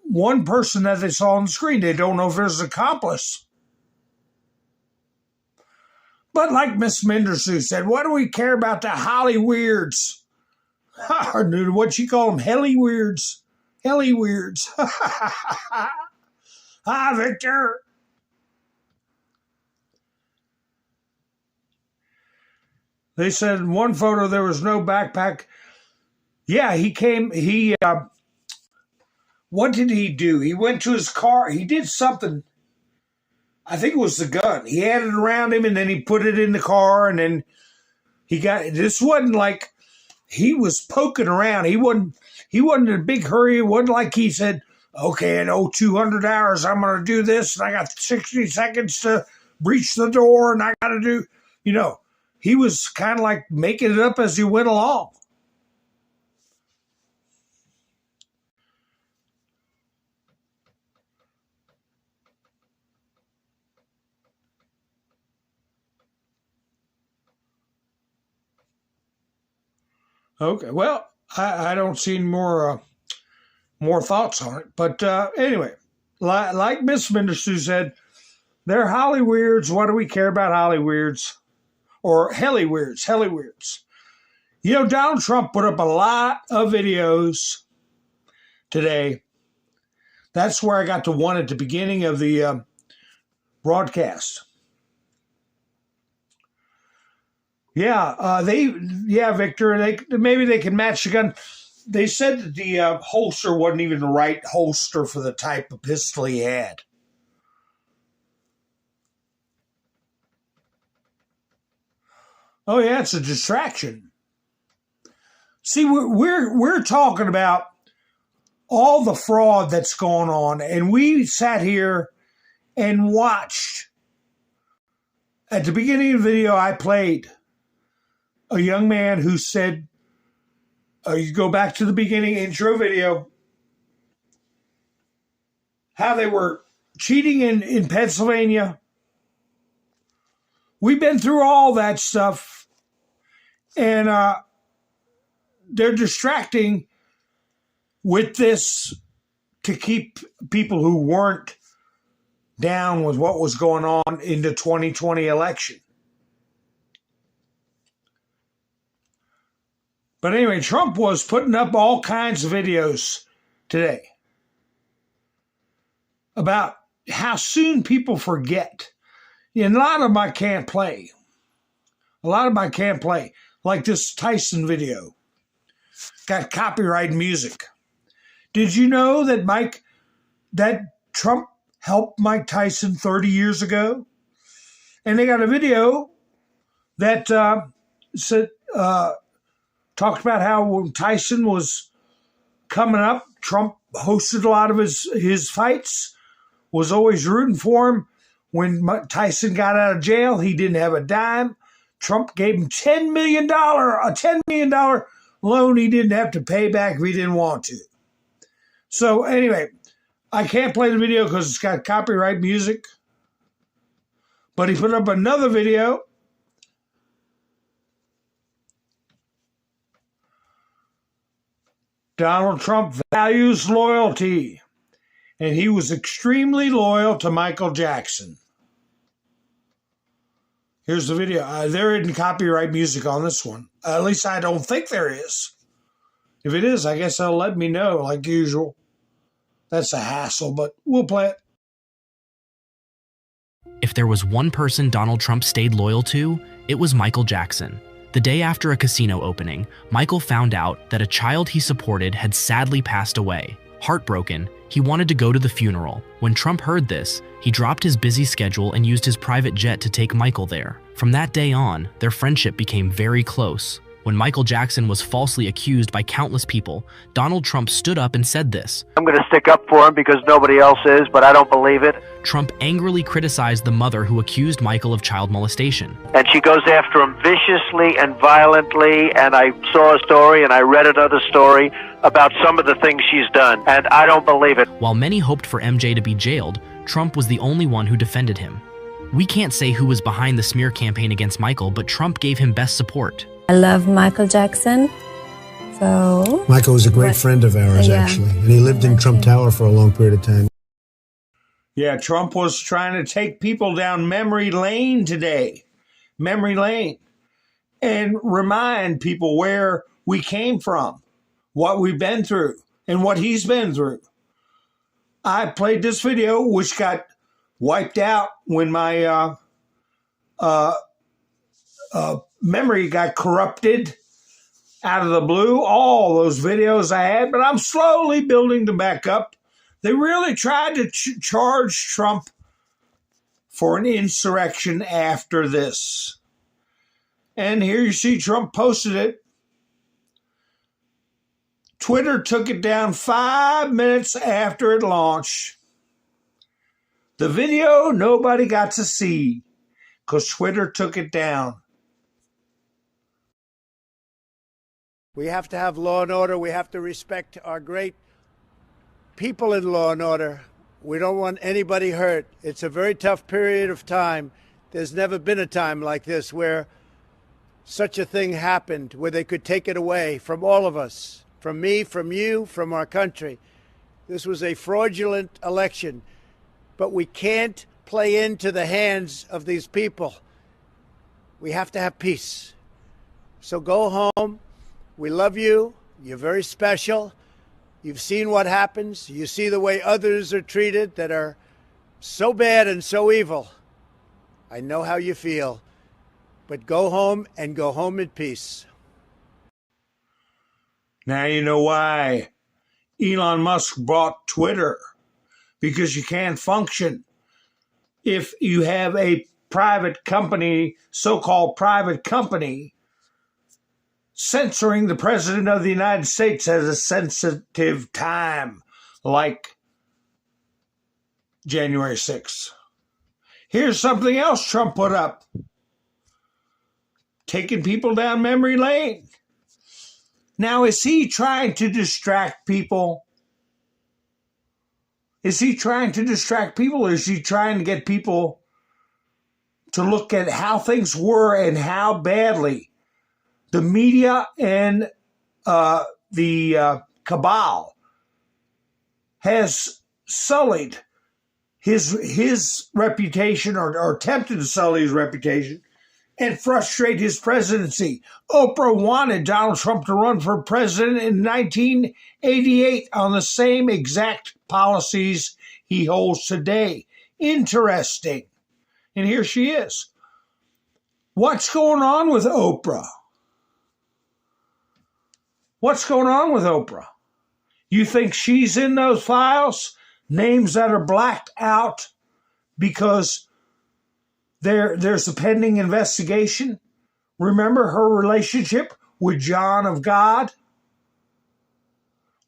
one person that they saw on the screen. They don't know if there's an accomplice. But like Miss Mendersu said, what do we care about the Holly Weirds? What she call them? Helly Weirds. Helly Weirds. Hi, Victor. They said in one photo there was no backpack. Yeah, what did he do? He went to his car. He did something. I think it was the gun. He had it around him and then he put it in the car and then this wasn't like he was poking around. He wasn't in a big hurry. It wasn't like he said, okay, in 200 hours, I'm going to do this, and I got 60 seconds to breach the door, and I got to do, he was kind of like making it up as he went along. Okay, well, I don't see any more thoughts on it. But anyway, like Miss Minister said, they're Hollyweirds. What do we care about Hollyweirds? Or Hellyweirds. Donald Trump put up a lot of videos today. That's where I got to one at the beginning of the broadcast. Victor, maybe they can match the gun. They said that the holster wasn't even the right holster for the type of pistol he had. Oh yeah, it's a distraction. See, we're talking about all the fraud that's going on, and we sat here and watched. At the beginning of the video, I played a young man who said, you go back to the beginning intro video, how they were cheating in Pennsylvania. We've been through all that stuff, and they're distracting with this to keep people who weren't down with what was going on in the 2020 election. But anyway, Trump was putting up all kinds of videos today about how soon people forget. And a lot of them I can't play. Like this Tyson video. Got copyright music. Did you know that Trump helped Mike Tyson 30 years ago? And they got a video that talked about how when Tyson was coming up, Trump hosted a lot of his fights, was always rooting for him. When Tyson got out of jail, he didn't have a dime. Trump gave him a $10 million loan he didn't have to pay back if he didn't want to. So anyway, I can't play the video because it's got copyright music. But he put up another video. Donald Trump values loyalty, and he was extremely loyal to Michael Jackson. Here's the video. There isn't copyright music on this one. At least I don't think there is. If it is, I guess they'll let me know like usual. That's a hassle, but we'll play it. If there was one person Donald Trump stayed loyal to, it was Michael Jackson. The day after a casino opening, Michael found out that a child he supported had sadly passed away. Heartbroken, he wanted to go to the funeral. When Trump heard this, he dropped his busy schedule and used his private jet to take Michael there. From that day on, their friendship became very close. When Michael Jackson was falsely accused by countless people, Donald Trump stood up and said this. I'm going to stick up for him because nobody else is, but I don't believe it. Trump angrily criticized the mother who accused Michael of child molestation. And she goes after him viciously and violently, and I saw a story and I read another story about some of the things she's done, and I don't believe it. While many hoped for MJ to be jailed, Trump was the only one who defended him. We can't say who was behind the smear campaign against Michael, but Trump gave him best support. I love Michael Jackson, so... Michael was a great friend of ours, actually. And he lived in Trump Tower for a long period of time. Yeah, Trump was trying to take people down memory lane today. Memory lane. And remind people where we came from, what we've been through, and what he's been through. I played this video, which got wiped out when my memory got corrupted out of the blue. All those videos I had, but I'm slowly building them back up. They really tried to charge Trump for an insurrection after this. And here you see Trump posted it. Twitter took it down 5 minutes after it launched. The video nobody got to see because Twitter took it down. We have to have law and order. We have to respect our great people in law and order. We don't want anybody hurt. It's a very tough period of time. There's never been a time like this where such a thing happened, where they could take it away from all of us, from me, from you, from our country. This was a fraudulent election, but we can't play into the hands of these people. We have to have peace. So go home. We love you. You're very special. You've seen what happens. You see the way others are treated that are so bad and so evil. I know how you feel. But go home and go home in peace. Now you know why Elon Musk bought Twitter. Because you can't function if you have a private company, so-called private company, censoring the President of the United States at a sensitive time like January 6th. Here's something else Trump put up. Taking people down memory lane. Now, is he trying to distract people? Is he trying to distract people, or is he trying to get people to look at how things were and how badly the media and the cabal has sullied his reputation, or attempted to sully his reputation and frustrate his presidency? Oprah wanted Donald Trump to run for president in 1988 on the same exact policies he holds today. Interesting. And here she is. What's going on with Oprah? What's going on with Oprah? You think she's in those files? Names that are blacked out because there's a pending investigation? Remember her relationship with John of God?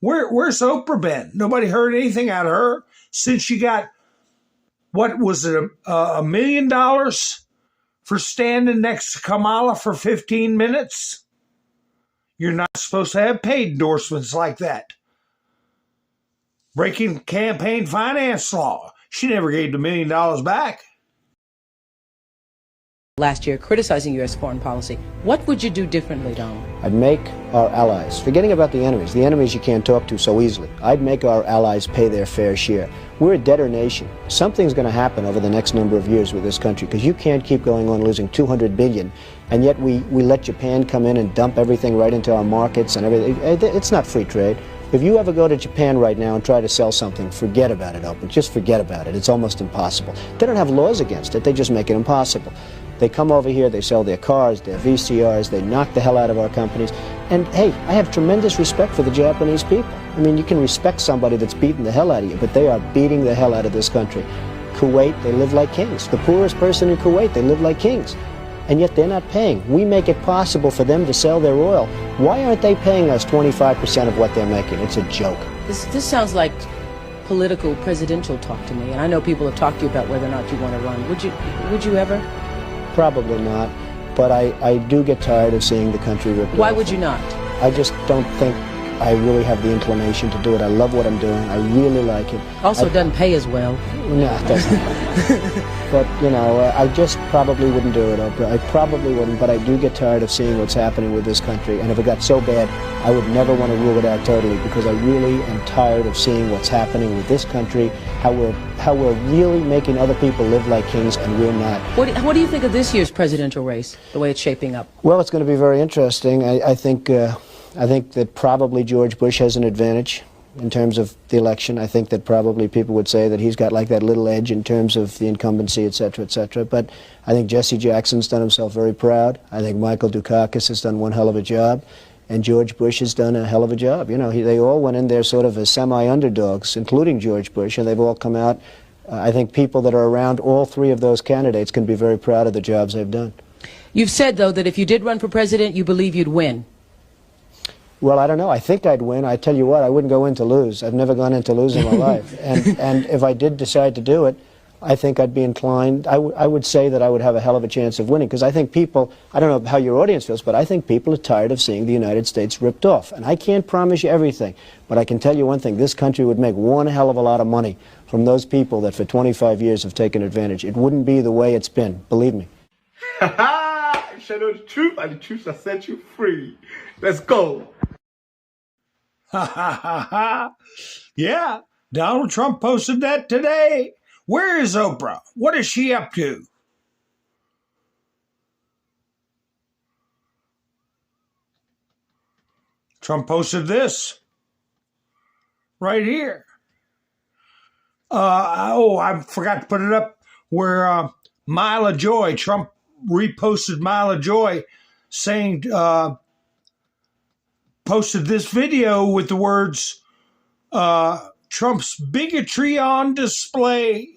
Where's Oprah been? Nobody heard anything out of her since she got, what was it, $1 million for standing next to Kamala for 15 minutes? You're not supposed to have paid endorsements like that. Breaking campaign finance law. She never gave the $1 million back. Last year criticizing U.S. foreign policy. What would you do differently, Donald? I'd make our allies, forgetting about the enemies you can't talk to so easily, I'd make our allies pay their fair share. We're a debtor nation. Something's going to happen over the next number of years with this country, because you can't keep going on losing $200 billion, and yet we let Japan come in and dump everything right into our markets and everything. It's not free trade. If you ever go to Japan right now and try to sell something, forget about it, Oprah. Just forget about it. It's almost impossible. They don't have laws against it. They just make it impossible. They come over here, they sell their cars, their VCRs, they knock the hell out of our companies. And hey, I have tremendous respect for the Japanese people. I mean, you can respect somebody that's beating the hell out of you, but they are beating the hell out of this country. Kuwait, they live like kings. The poorest person in Kuwait, they live like kings. And yet they're not paying. We make it possible for them to sell their oil. Why aren't they paying us 25% of what they're making? It's a joke. This sounds like political presidential talk to me, and I know people have talked to you about whether or not you want to run. Would you ever? Probably not, but I do get tired of seeing the country ripped off. Why would you not? I just don't think I really have the inclination to do it. I love what I'm doing. I really like it. Also, it doesn't pay as well. No, it doesn't. But, you know, I just probably wouldn't do it, Oprah. I probably wouldn't, but I do get tired of seeing what's happening with this country. And if it got so bad, I would never want to rule it out totally, because I really am tired of seeing what's happening with this country, how we're really making other people live like kings, and we're not. What do you think of this year's presidential race, the way it's shaping up? Well, it's going to be very interesting. I think that probably George Bush has an advantage in terms of the election. I think that probably people would say that he's got like that little edge in terms of the incumbency, et cetera, et cetera. But I think Jesse Jackson's done himself very proud. I think Michael Dukakis has done one hell of a job. And George Bush has done a hell of a job. You know, they all went in there sort of as semi-underdogs, including George Bush, and they've all come out. I think people that are around all three of those candidates can be very proud of the jobs they've done. You've said, though, that if you did run for president, you believe you'd win. Well, I don't know. I think I'd win. I tell you what, I wouldn't go in to lose. I've never gone in to lose in my life. And if I did decide to do it, I think I'd be inclined, I would say that I would have a hell of a chance of winning, because I think people, I don't know how your audience feels, but I think people are tired of seeing the United States ripped off. And I can't promise you everything, but I can tell you one thing, this country would make one hell of a lot of money from those people that for 25 years have taken advantage. It wouldn't be the way it's been, believe me. You shall know the truth, and the truth shall set you free. Let's go. Ha ha ha ha. Yeah, Donald Trump posted that today. Where is Oprah? What is she up to? Trump posted this right here. I forgot to put it up where Mila Joy, Trump reposted Mila Joy saying, posted this video with the words, Trump's bigotry on display.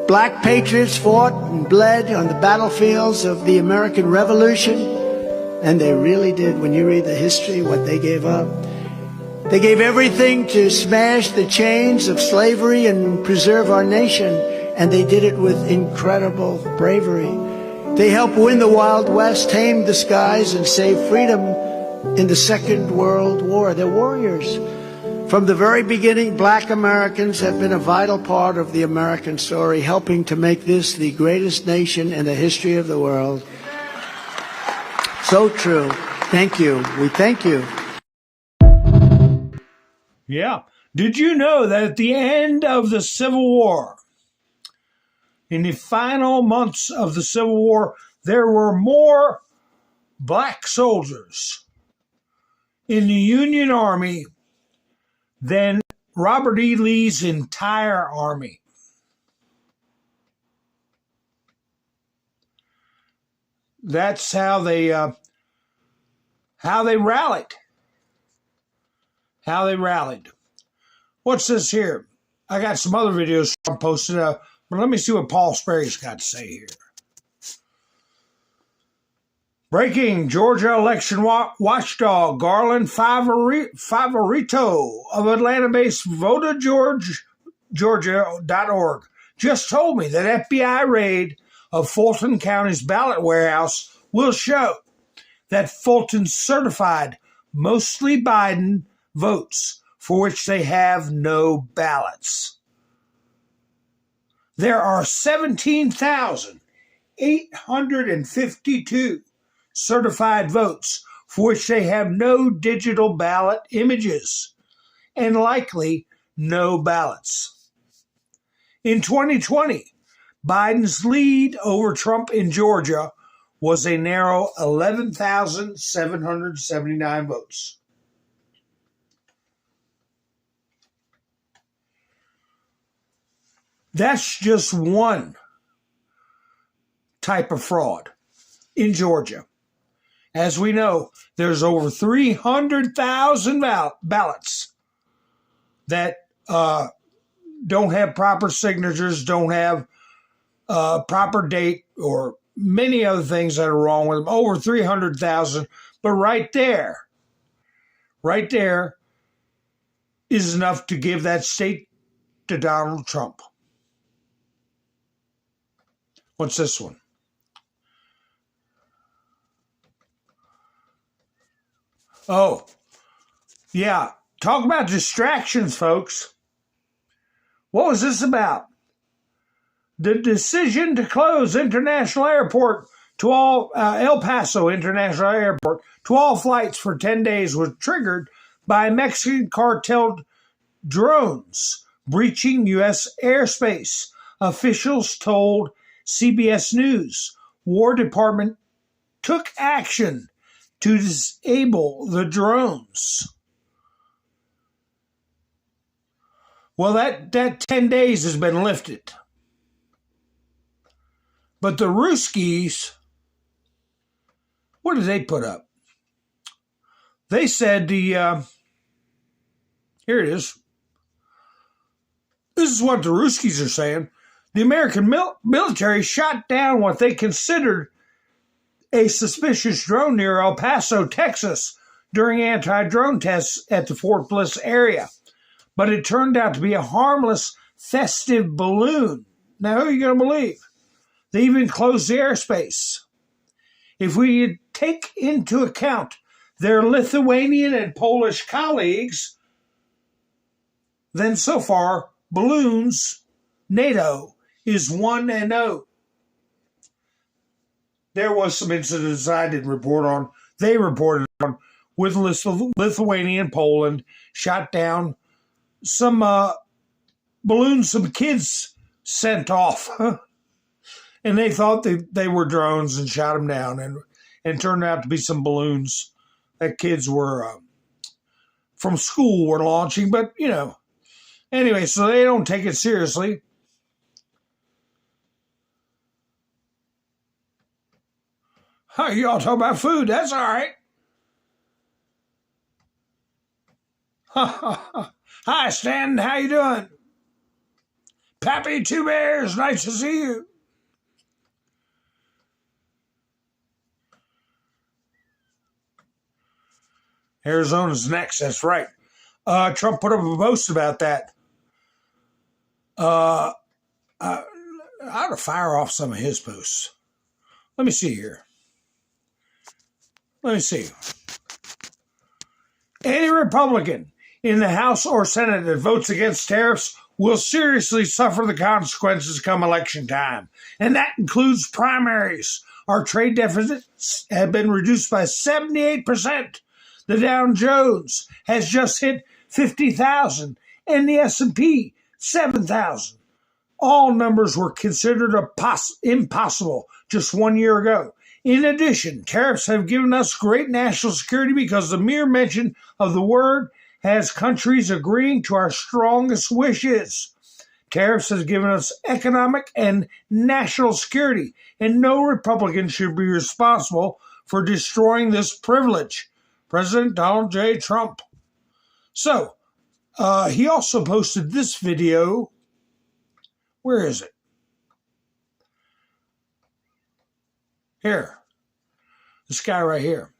Black patriots fought and bled on the battlefields of the American Revolution, and they really did. When you read the history, what they gave up. They gave everything to smash the chains of slavery and preserve our nation, and they did it with incredible bravery. They helped win the Wild West, tamed the skies, and saved freedom in the Second World War. They're warriors. From the very beginning, black Americans have been a vital part of the American story, helping to make this the greatest nation in the history of the world. So true. Thank you. We thank you. Yeah. Did you know that at the end of the Civil War, in the final months of the Civil War, there were more black soldiers in the Union Army than Robert E. Lee's entire army? That's how they rallied. How they rallied. What's this here? I got some other videos I posted, but let me see what Paul Sperry's got to say here. Breaking: Georgia election watchdog Garland Favorito of Atlanta-based VotaGeorgia.org just told me that FBI raid of Fulton County's ballot warehouse will show that Fulton certified mostly Biden votes for which they have no ballots. There are 17,852 certified votes for which they have no digital ballot images and likely no ballots. In 2020, Biden's lead over Trump in Georgia was a narrow 11,779 votes. That's just one type of fraud in Georgia. As we know, there's over 300,000 ballots that don't have proper signatures, don't have proper date, or many other things that are wrong with them. Over 300,000. But right there is enough to give that state to Donald Trump. What's this one? Oh, yeah. Talk about distractions, folks. What was this about? The decision to close International Airport to all El Paso International Airport to all flights for 10 days was triggered by Mexican cartel drones breaching U.S. airspace. Officials told CBS News. War Department took action to disable the drones. Well, that 10 days has been lifted. But the Ruskies, what did they put up? They said here it is. This is what the Ruskies are saying. The American military shot down what they considered a suspicious drone near El Paso, Texas, during anti-drone tests at the Fort Bliss area. But it turned out to be a harmless, festive balloon. Now, who are you going to believe? They even closed the airspace. If we take into account their Lithuanian and Polish colleagues, then so far, balloons, NATO, is 1-0. There was some incidents I didn't report on. They reported on with Lithuania and Poland, shot down some balloons some kids sent off. And they thought they were drones and shot them down. And it turned out to be some balloons that kids were from school were launching. But, you know, anyway, so they don't take it seriously. Huh, y'all talk about food. That's all right. Hi, Stan. How you doing? Pappy Two Bears. Nice to see you. Arizona's next. That's right. Trump put up a post about that. I ought to fire off some of his posts. Let me see here. Let me see. Any Republican in the House or Senate that votes against tariffs will seriously suffer the consequences come election time. And that includes primaries. Our trade deficits have been reduced by 78%. The Dow Jones has just hit 50,000 and the S&P 7,000. All numbers were considered impossible just 1 year ago. In addition, tariffs have given us great national security because the mere mention of the word has countries agreeing to our strongest wishes. Tariffs has given us economic and national security, and no Republican should be responsible for destroying this privilege. President Donald J. Trump. So, he also posted this video. Where is it? Here. This guy right here.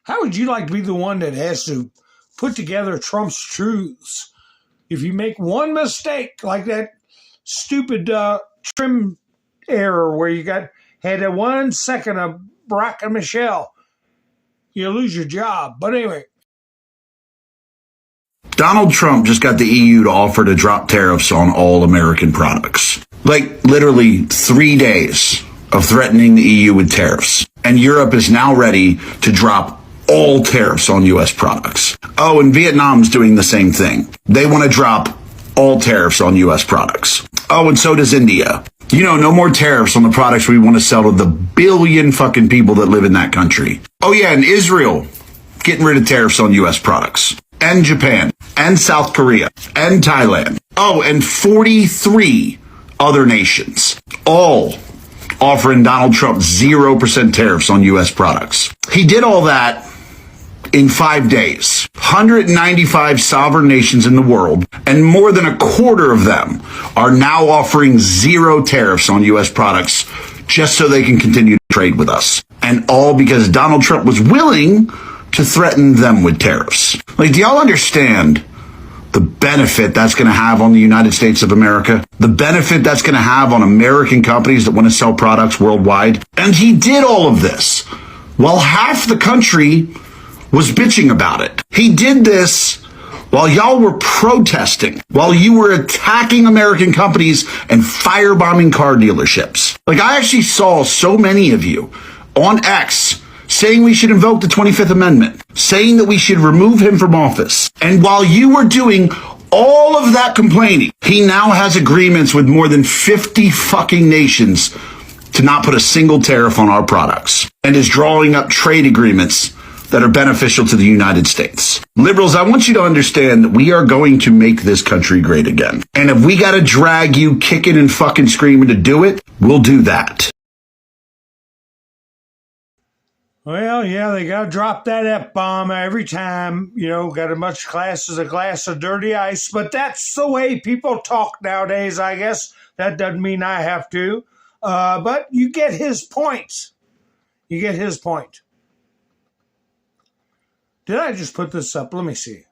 How would you like to be the one that has to put together Trump's truths? If you make one mistake, like that stupid trim error where you had a 1 second of Barack and Michelle, you lose your job. But anyway. Donald Trump just got the EU to offer to drop tariffs on all American products. Like literally 3 days of threatening the EU with tariffs. And Europe is now ready to drop all tariffs on U.S. products. Oh, and Vietnam's doing the same thing. They want to drop all tariffs on U.S. products. Oh, and so does India. You know, no more tariffs on the products we want to sell to the billion fucking people that live in that country. Oh yeah, and Israel getting rid of tariffs on U.S. products. And Japan. And South Korea. And Thailand. Oh, and 43 other nations. All offering Donald Trump 0% tariffs on U.S. products. He did all that in 5 days. 195 sovereign nations in the world, and more than a quarter of them are now offering 0 tariffs on U.S. products just so they can continue to trade with us. And all because Donald Trump was willing to threaten them with tariffs. Like, do y'all understand the benefit that's going to have on the United States of America, the benefit that's going to have on American companies that want to sell products worldwide. And he did all of this while half the country was bitching about it. He did this while y'all were protesting, while you were attacking American companies and firebombing car dealerships. Like, I actually saw so many of you on X saying we should invoke the 25th Amendment, saying that we should remove him from office. And while you were doing all of that complaining, he now has agreements with more than 50 fucking nations to not put a single tariff on our products, and is drawing up trade agreements that are beneficial to the United States. Liberals, I want you to understand that we are going to make this country great again. And if we got to drag you kicking and fucking screaming to do it, we'll do that. Well, yeah, they got to drop that F-bomb every time, got as much class as a glass of dirty ice. But that's the way people talk nowadays, I guess. That doesn't mean I have to. But you get his point. You get his point. Did I just put this up? Let me see.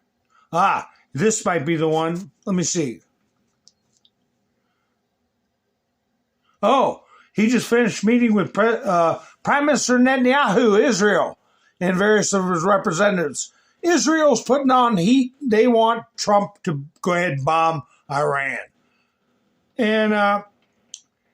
This might be the one. Let me see. Oh, he just finished meeting with Prime Minister Netanyahu, Israel, and various of his representatives. Israel's putting on heat. They want Trump to go ahead and bomb Iran. And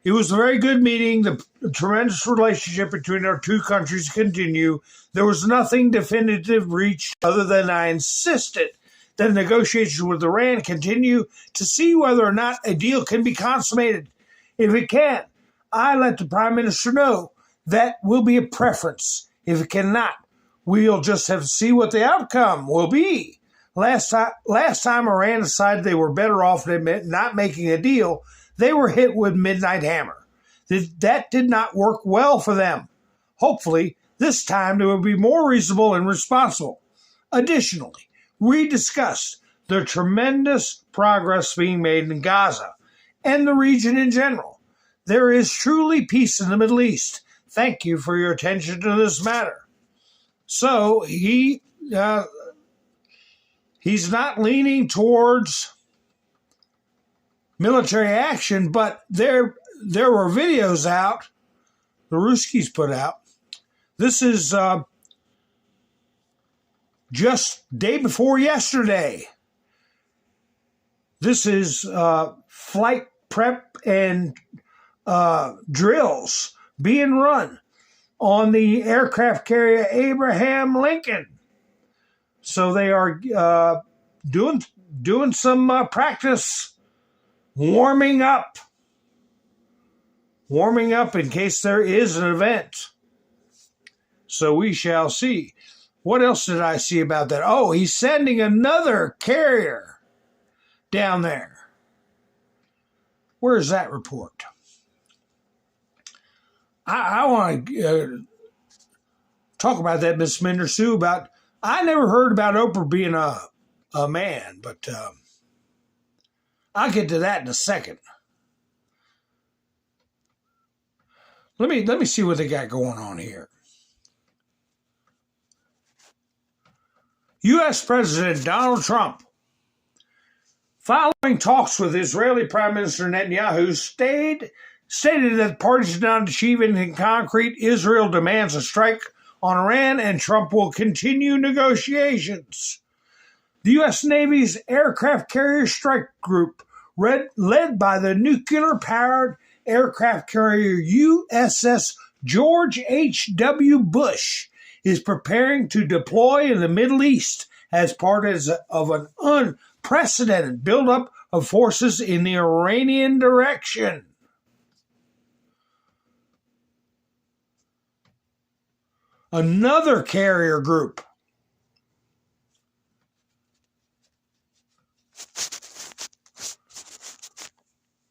it was a very good meeting. The tremendous relationship between our two countries continue. There was nothing definitive reached other than I insisted that negotiations with Iran continue to see whether or not a deal can be consummated. If it can, I let the Prime Minister know that will be a preference. If it cannot, we'll just have to see what the outcome will be. Last time Iran decided they were better off than not making a deal, they were hit with midnight hammer. That did not work well for them. Hopefully, this time they will be more reasonable and responsible. Additionally, we discussed the tremendous progress being made in Gaza and the region in general. There is truly peace in the Middle East. Thank you for your attention to this matter. So he's not leaning towards military action, but there were videos out, the Ruskies put out. This is just day before yesterday. This is flight prep and drills being run on the aircraft carrier Abraham Lincoln. So they are doing some practice, warming up in case there is an event. So we shall see. What else did I see about that? Oh, he's sending another carrier down there. Where's that report? I want to talk about that, Miss Minder Sue. I never heard about Oprah being a man, but I'll get to that in a second. Let me see what they got going on here. U.S. President Donald Trump, following talks with Israeli Prime Minister Netanyahu, stated that the parties did not achieve anything concrete. Israel demands a strike on Iran, and Trump will continue negotiations. The U.S. Navy's aircraft carrier strike group, led by the nuclear-powered aircraft carrier USS George H.W. Bush, is preparing to deploy in the Middle East as part of an unprecedented buildup of forces in the Iranian direction. Another carrier group,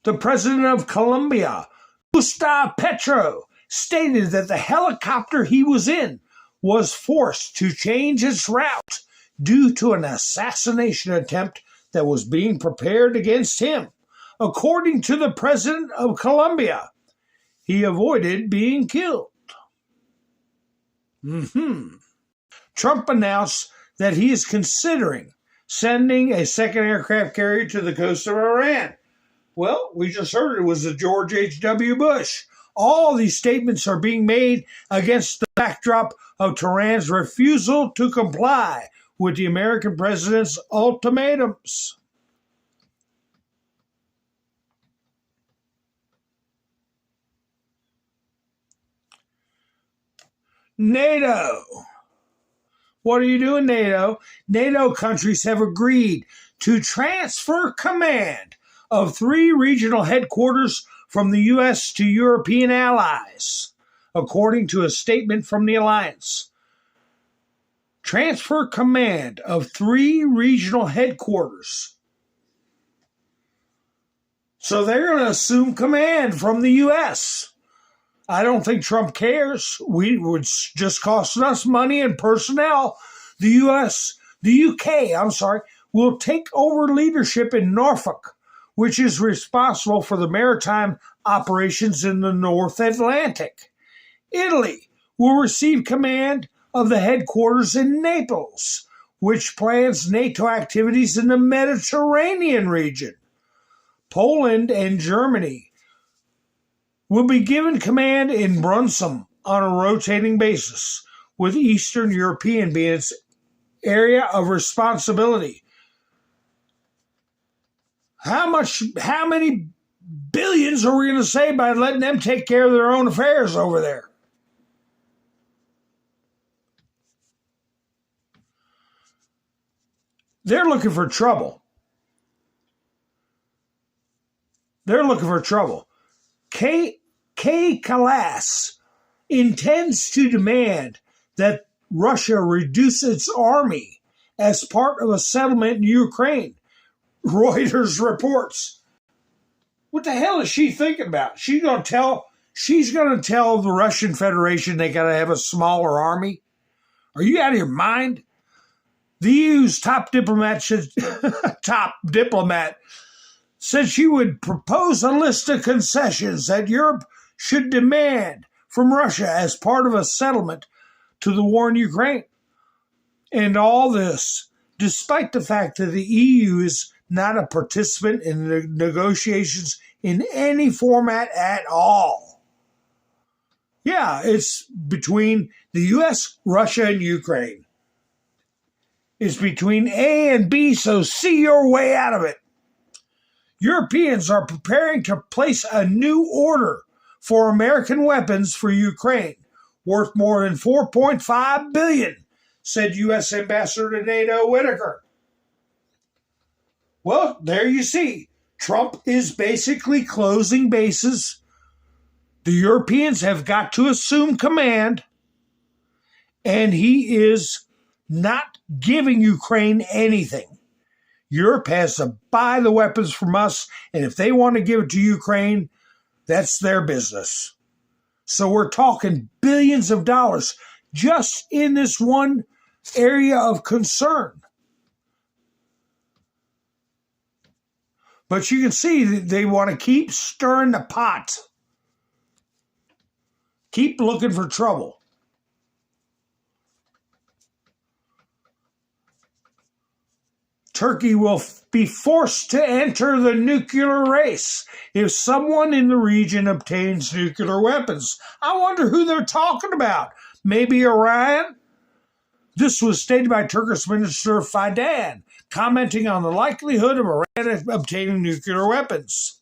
the president of Colombia, Gustavo Petro, stated that the helicopter he was in was forced to change its route due to an assassination attempt that was being prepared against him. According to the president of Colombia, he avoided being killed. Trump announced that he is considering sending a second aircraft carrier to the coast of Iran. Well, we just heard it was the George H.W. Bush. All these statements are being made against the backdrop of Tehran's refusal to comply with the American president's ultimatums. NATO. What are you doing, NATO? NATO countries have agreed to transfer command of 3 regional headquarters from the U.S. to European allies, according to a statement from the alliance. Transfer command of 3 regional headquarters. So they're going to assume command from the U.S. I don't think Trump cares. It's just costing us money and personnel. The UK, will take over leadership in Norfolk, which is responsible for the maritime operations in the North Atlantic. Italy will receive command of the headquarters in Naples, which plans NATO activities in the Mediterranean region. Poland and Germany will be given command in Brunssum on a rotating basis, with Eastern European being its area of responsibility. How many billions are we going to save by letting them take care of their own affairs over there? They're looking for trouble. Kay Kalas intends to demand that Russia reduce its army as part of a settlement in Ukraine, Reuters reports. What the hell is she thinking about? She's going to tell the Russian Federation they got to have a smaller army? Are you out of your mind? The EU's top diplomat said she would propose a list of concessions that Europe should demand from Russia as part of a settlement to the war in Ukraine. And all this, despite the fact that the EU is not a participant in the negotiations in any format at all. Yeah, it's between the U.S., Russia, and Ukraine. It's between A and B, so see your way out of it. Europeans are preparing to place a new order for American weapons for Ukraine, worth more than $4.5 billion, said U.S. Ambassador to NATO Whitaker. Well, there you see. Trump is basically closing bases. The Europeans have got to assume command, and he is not giving Ukraine anything. Europe has to buy the weapons from us, and if they want to give it to Ukraine, that's their business. So we're talking billions of dollars just in this one area of concern. But you can see that they want to keep stirring the pot. Keep looking for trouble. Turkey will be forced to enter the nuclear race if someone in the region obtains nuclear weapons. I wonder who they're talking about. Maybe Iran? This was stated by Turkish Minister Fidan, commenting on the likelihood of Iran obtaining nuclear weapons.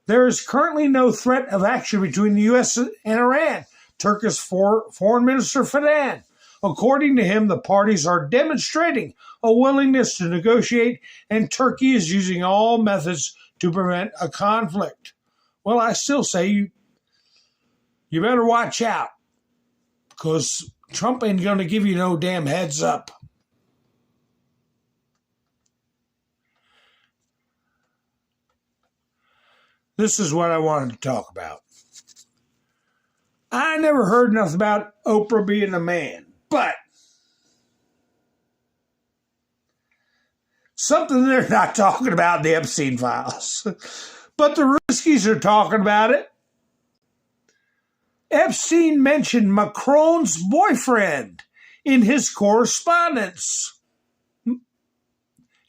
There is currently no threat of action between the U.S. and Iran, Turkish Foreign Minister Fidan. According to him, the parties are demonstrating a willingness to negotiate, and Turkey is using all methods to prevent a conflict. Well, I still say you better watch out, because Trump ain't going to give you no damn heads up. This is what I wanted to talk about. I never heard nothing about Oprah being a man, but something they're not talking about in the Epstein files. But the Ruskies are talking about it. Epstein mentioned Macron's boyfriend in his correspondence.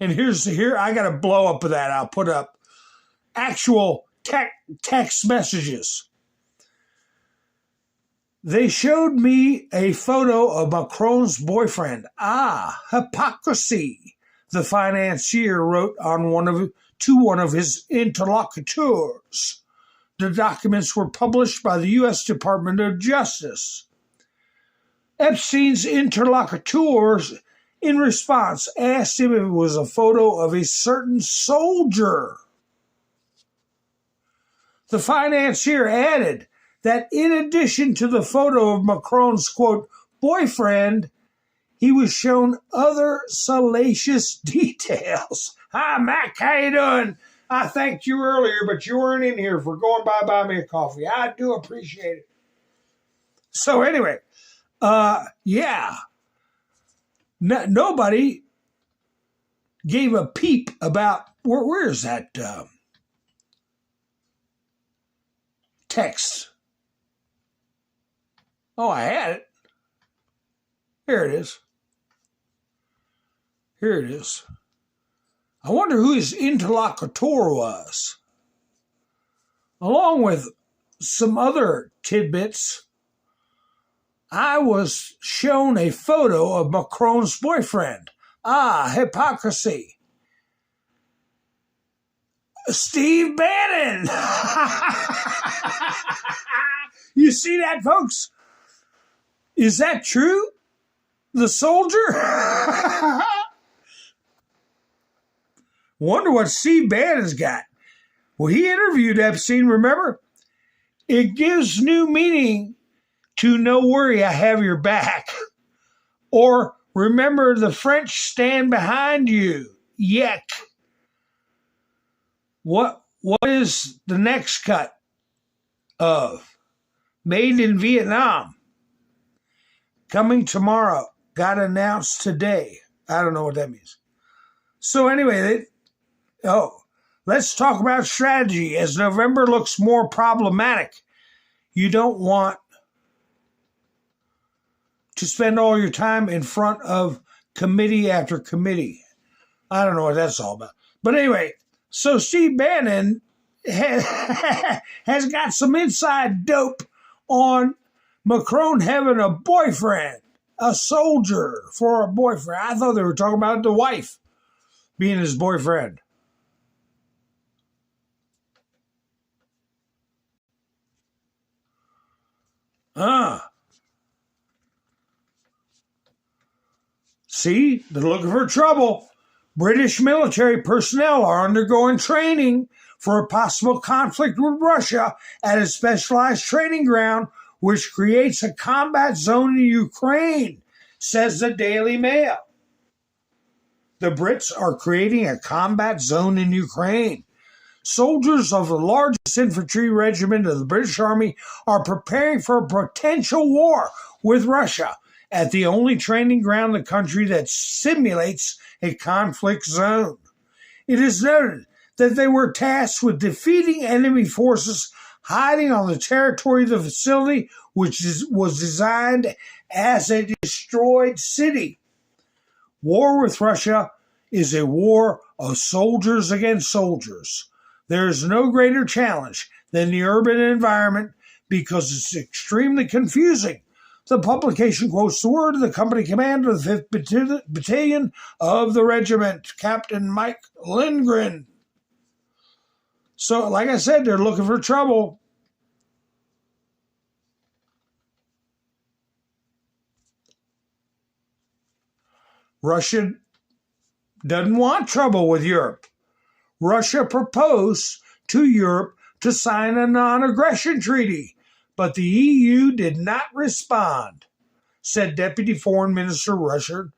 And here I got to blow up with that. I'll put up actual text messages. They showed me a photo of Macron's boyfriend. Ah, hypocrisy, the financier wrote to one of his interlocutors. The documents were published by the U.S. Department of Justice. Epstein's interlocutors, in response, asked him if it was a photo of a certain soldier. The financier added that in addition to the photo of Macron's, quote, boyfriend, he was shown other salacious details. Hi, Mac, how you doing? I thanked you earlier, but you weren't in here for going by buy me a coffee. I do appreciate it. So anyway, yeah. Nobody gave a peep about, where is that text? Oh, I had it. Here it is. Here it is. I wonder who his interlocutor was. Along with some other tidbits, I was shown a photo of Macron's boyfriend. Ah, hypocrisy. Steve Bannon. You see that, folks? Is that true? The soldier? Wonder what Steve Bannon's got. Well, he interviewed Epstein, remember? It gives new meaning to no worry, I have your back. Or remember the French stand behind you. Yek. What is the next cut of? Made in Vietnam. Coming tomorrow. Got announced today. I don't know what that means. So anyway, let's talk about strategy. As November looks more problematic, you don't want to spend all your time in front of committee after committee. I don't know what that's all about. But anyway, so Steve Bannon has got some inside dope on Macron having a boyfriend, a soldier for a boyfriend. I thought they were talking about the wife being his boyfriend. See, they're looking for trouble. British military personnel are undergoing training for a possible conflict with Russia at a specialized training ground, which creates a combat zone in Ukraine, says the Daily Mail. The Brits are creating a combat zone in Ukraine. Soldiers of the largest infantry regiment of the British Army are preparing for a potential war with Russia at the only training ground in the country that simulates a conflict zone. It is noted that they were tasked with defeating enemy forces hiding on the territory of the facility, which was designed as a destroyed city. War with Russia is a war of soldiers against soldiers. There is no greater challenge than the urban environment because it's extremely confusing. The publication quotes the word of the company commander of the 5th Battalion of the regiment, Captain Mike Lindgren. So, like I said, they're looking for trouble. Russia doesn't want trouble with Europe. Russia proposed to Europe to sign a non-aggression treaty, but the EU did not respond, said Deputy Foreign Minister Russia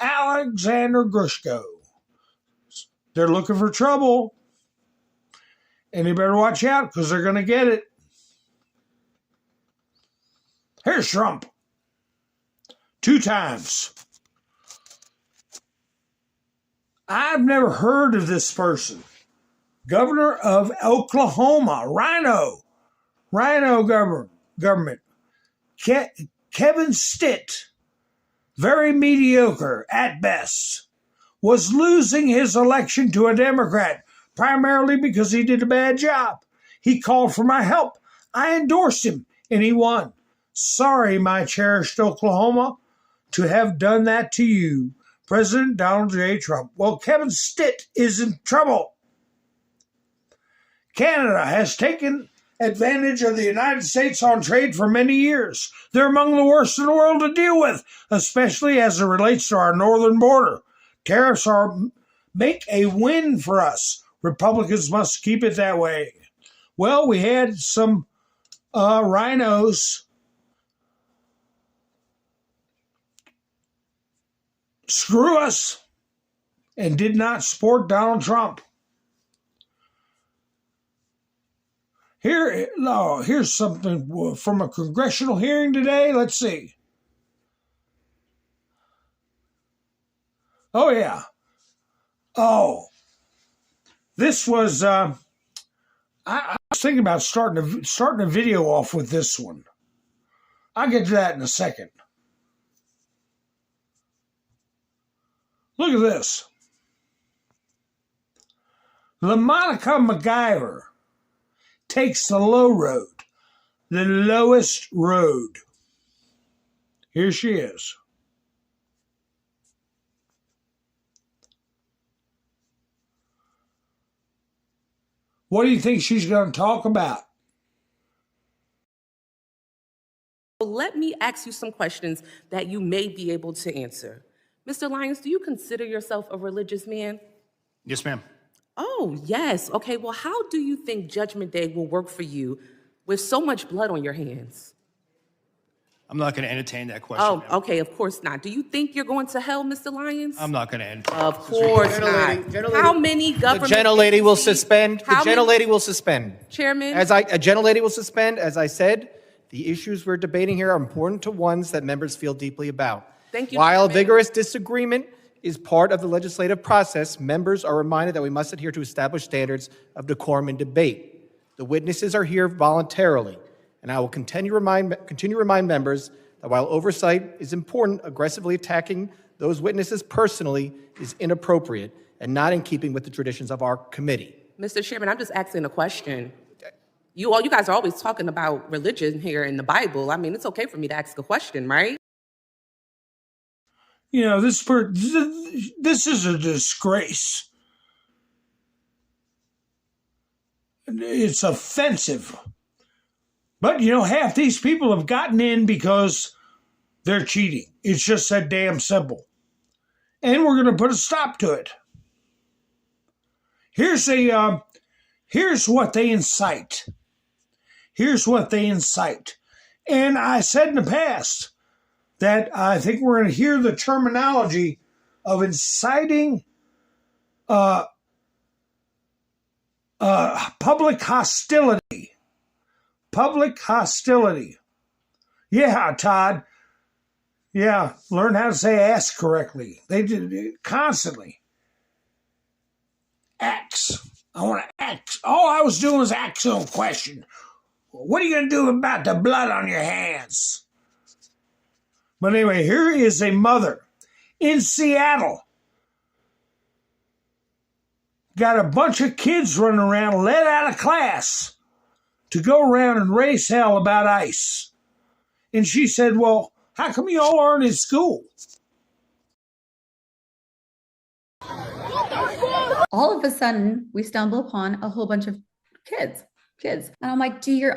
Alexander Grushko. They're looking for trouble, and you better watch out because they're going to get it. Here's Trump. 2 times. I've never heard of this person. Governor of Oklahoma, Rhino government. Kevin Stitt, very mediocre at best. was losing his election to a Democrat, primarily because he did a bad job. He called for my help. I endorsed him, and he won. Sorry, my cherished Oklahoma, to have done that to you, President Donald J. Trump. Well, Kevin Stitt is in trouble. Canada has taken advantage of the United States on trade for many years. They're among the worst in the world to deal with, especially as it relates to our northern border. Tariffs make a win for us. Republicans must keep it that way. Well, we had some rhinos screw us and did not support Donald Trump. Here's something from a congressional hearing today. Let's see. Oh, yeah. Oh, this was, I was thinking about starting a video off with this one. I'll get to that in a second. Look at this. LaMonica MacGyver takes the low road, the lowest road. Here she is. What do you think she's going to talk about? Let me ask you some questions that you may be able to answer. Mr. Lyons, do you consider yourself a religious man? Yes, ma'am. Oh, yes. Okay, well, how do you think Judgment Day will work for you with so much blood on your hands? I'm not going to entertain that question. Oh, okay, of course not. Do you think you're going to hell, Mr. Lyons? I'm not going to entertain. Of course not. How many government The gentlelady will agencies- suspend. The How many- gentlelady will suspend. Chairman? A gentlelady will suspend. As I said, the issues we're debating here are important to ones that members feel deeply about. Thank you, While Chairman. vigorous disagreement is part of the legislative process, members are reminded that we must adhere to established standards of decorum and debate. The witnesses are here voluntarily, and I will continue to remind members that while oversight is important, aggressively attacking those witnesses personally is inappropriate and not in keeping with the traditions of our committee. Mr. Chairman, I'm just asking a question. You guys are always talking about religion here in the Bible. I mean, it's okay for me to ask a question, right? You know, this is a disgrace. It's offensive. But, you know, half these people have gotten in because they're cheating. It's just that damn simple. And we're going to put a stop to it. Here's what they incite. Here's what they incite. And I said in the past that I think we're going to hear the terminology of inciting public hostility. Public hostility. Yeah, Todd. Yeah, learn how to say ass correctly. They did it constantly. Ax. I want to ax. All I was doing was asking a question. What are you going to do about the blood on your hands? But anyway, here is a mother in Seattle. Got a bunch of kids running around, let out of class to go around and raise hell about ICE. And she said, well, how come you all aren't in school? All of a sudden, we stumble upon a whole bunch of kids. And I'm like, do your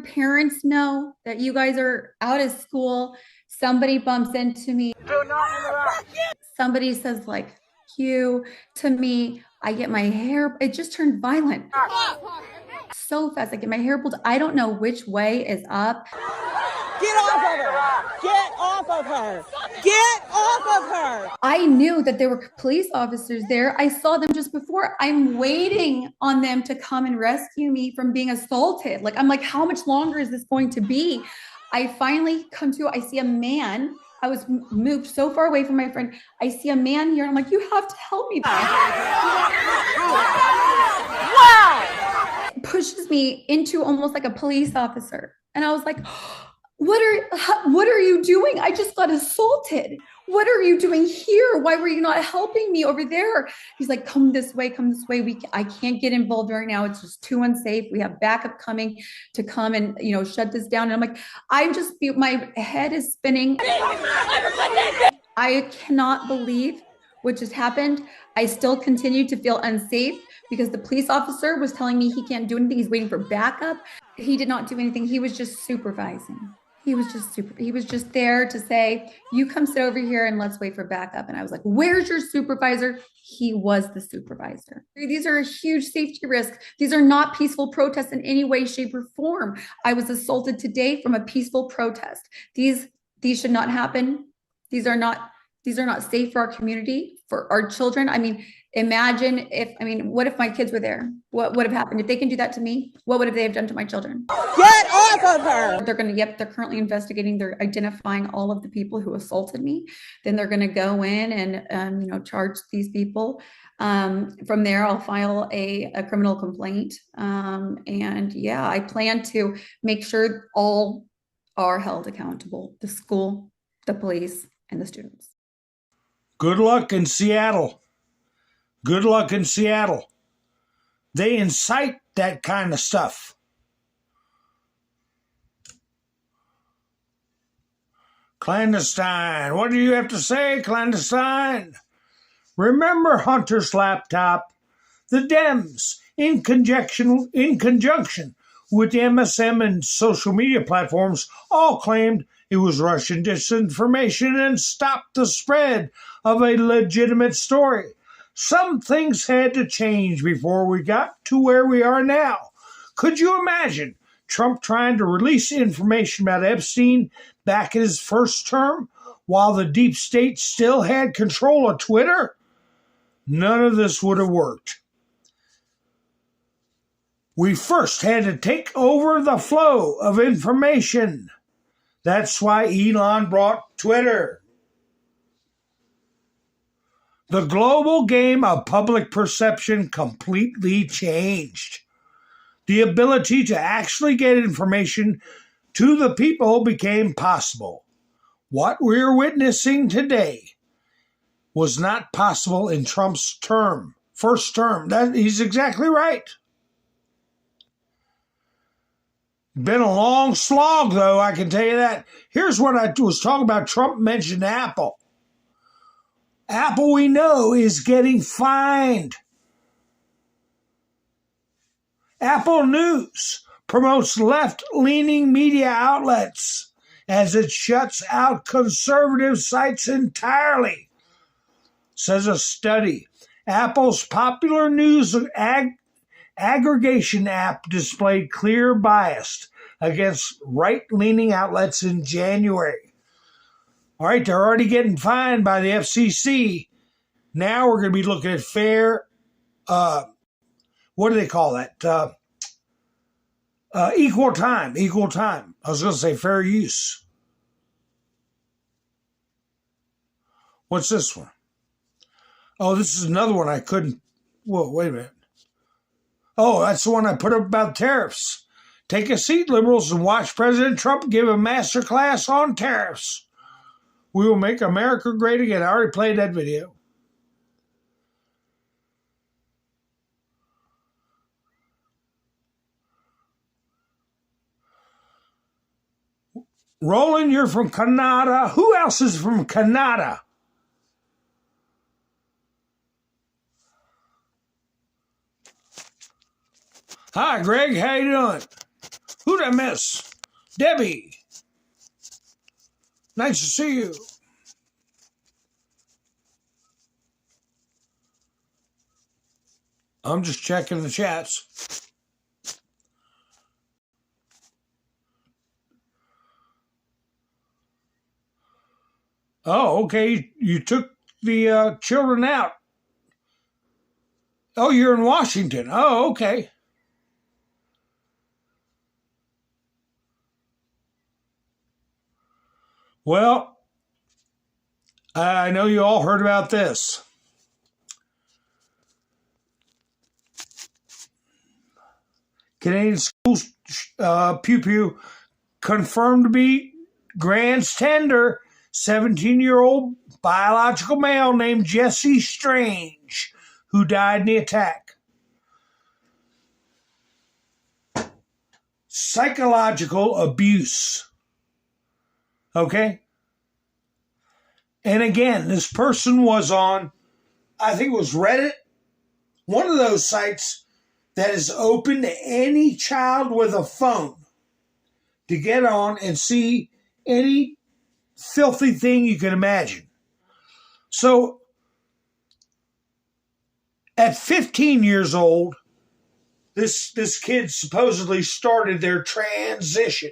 parents know that you guys are out of school? Somebody bumps into me. Do not interrupt. Somebody says like, you to me. I get my hair, it just turned violent. So fast, I get my hair pulled. I don't know which way is up. Get off of her. Get off of her. Get off of her. I knew that there were police officers there. I saw them just before. I'm waiting on them to come and rescue me from being assaulted. I'm like, how much longer is this going to be? I finally come to, I see a man. I was moved so far away from my friend. I see a man here. And I'm like, you have to help me. Wow. Pushes me into almost like a police officer. And I was like, what are you doing? I just got assaulted. What are you doing here? Why were you not helping me over there? He's like, come this way, come this way. I can't get involved right now. It's just too unsafe. We have backup coming to come and, shut this down. And I'm like, my head is spinning. I cannot believe what just happened. I still continue to feel unsafe because the police officer was telling me he can't do anything. He's waiting for backup. He did not do anything. He was just supervising. He was just there to say, you come sit over here and let's wait for backup. And I was like, where's your supervisor? He was the supervisor. These are a huge safety risk. These are not peaceful protests in any way, shape, or form. I was assaulted today from a peaceful protest. These should not happen. These are not safe for our community, for our children. I mean, what if my kids were there? What would have happened? If they can do that to me, what would they have done to my children? Get off of her! They're currently investigating. They're identifying all of the people who assaulted me. Then they're going to go in and, charge these people. From there, I'll file a criminal complaint. I plan to make sure all are held accountable: the school, the police, and the students. Good luck in Seattle. Good luck in Seattle. They incite that kind of stuff. Clandestine. What do you have to say, clandestine? Remember Hunter's laptop? The Dems, in conjunction with the MSM and social media platforms, all claimed it was Russian disinformation and stopped the spread of a legitimate story. Some things had to change before we got to where we are now. Could you imagine Trump trying to release information about Epstein back in his first term while the deep state still had control of Twitter? None of this would have worked. We first had to take over the flow of information. That's why Elon brought Twitter. The global game of public perception completely changed. The ability to actually get information to the people became possible. What we're witnessing today was not possible in Trump's first term. He's exactly right. Been a long slog, though, I can tell you that. Here's what I was talking about. Trump mentioned Apple. Apple, we know, is getting fined. Apple News promotes left-leaning media outlets as it shuts out conservative sites entirely, says a study. Apple's popular news aggregation app displayed clear bias against right-leaning outlets in January. All right, they're already getting fined by the FCC. Now we're going to be looking at fair, what do they call that? Equal time. I was going to say fair use. What's this one? Oh, this is another one I couldn't. Whoa, wait a minute. Oh, that's the one I put up about tariffs. Take a seat, liberals, and watch President Trump give a master class on tariffs. We will make America great again. I already played that video. Roland, you're from Canada. Who else is from Canada? Hi, Greg. How you doing? Who'd I miss? Debbie. Nice to see you. I'm just checking the chats. Oh, okay. You took the children out. Oh, you're in Washington. Oh, okay. Well, I know you all heard about this. Canadian schools, pew pew, confirmed to be Grant's tender, 17-year-old biological male named Jesse Strange, who died in the attack. Psychological abuse. Okay? And again, this person was on, I think it was Reddit, one of those sites that is open to any child with a phone to get on and see any filthy thing you can imagine. So, at 15 years old, this kid supposedly started their transition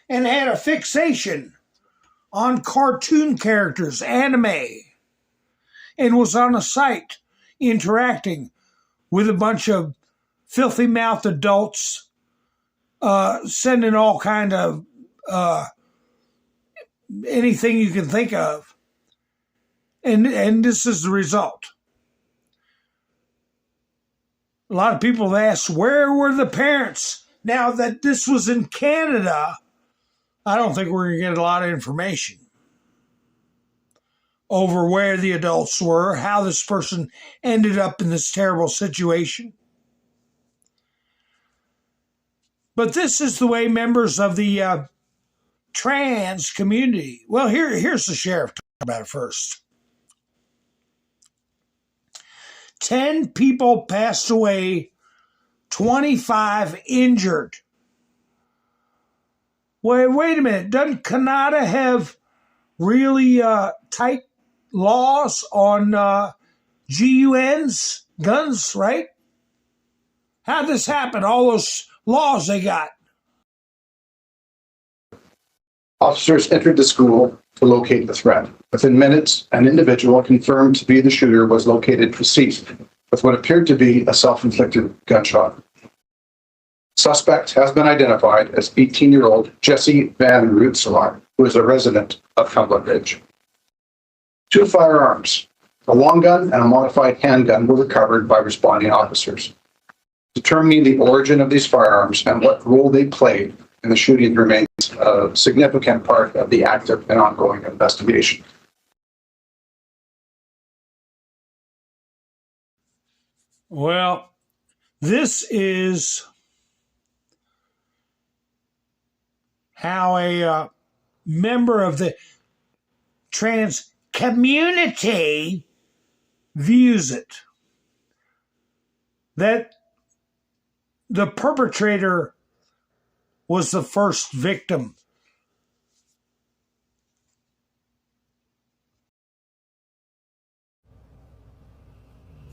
and had a fixation on cartoon characters, anime, and was on a site interacting with a bunch of filthy-mouthed adults, sending all kind of anything you can think of. And this is the result. A lot of people have asked, where were the parents? Now that this was in Canada, I don't think we're going to get a lot of information over where the adults were, how this person ended up in this terrible situation. But this is the way members of the trans community, well, here's the sheriff talking about it first. 10 people passed away, 25 injured. Wait a minute. Doesn't Canada have really tight laws on GUNs, guns, right? How'd this happen? All those laws they got. Officers entered the school to locate the threat. Within minutes, an individual confirmed to be the shooter was located deceased with what appeared to be a self-inflicted gunshot. Suspect has been identified as 18-year-old Jesse Van Rootselaar, who is a resident of Cumberland Ridge. 2 firearms, a long gun and a modified handgun, were recovered by responding officers. Determining the origin of these firearms and what role they played in the shooting remains a significant part of the active and ongoing investigation. Well, this is how a member of the trans community views it. That the perpetrator was the first victim.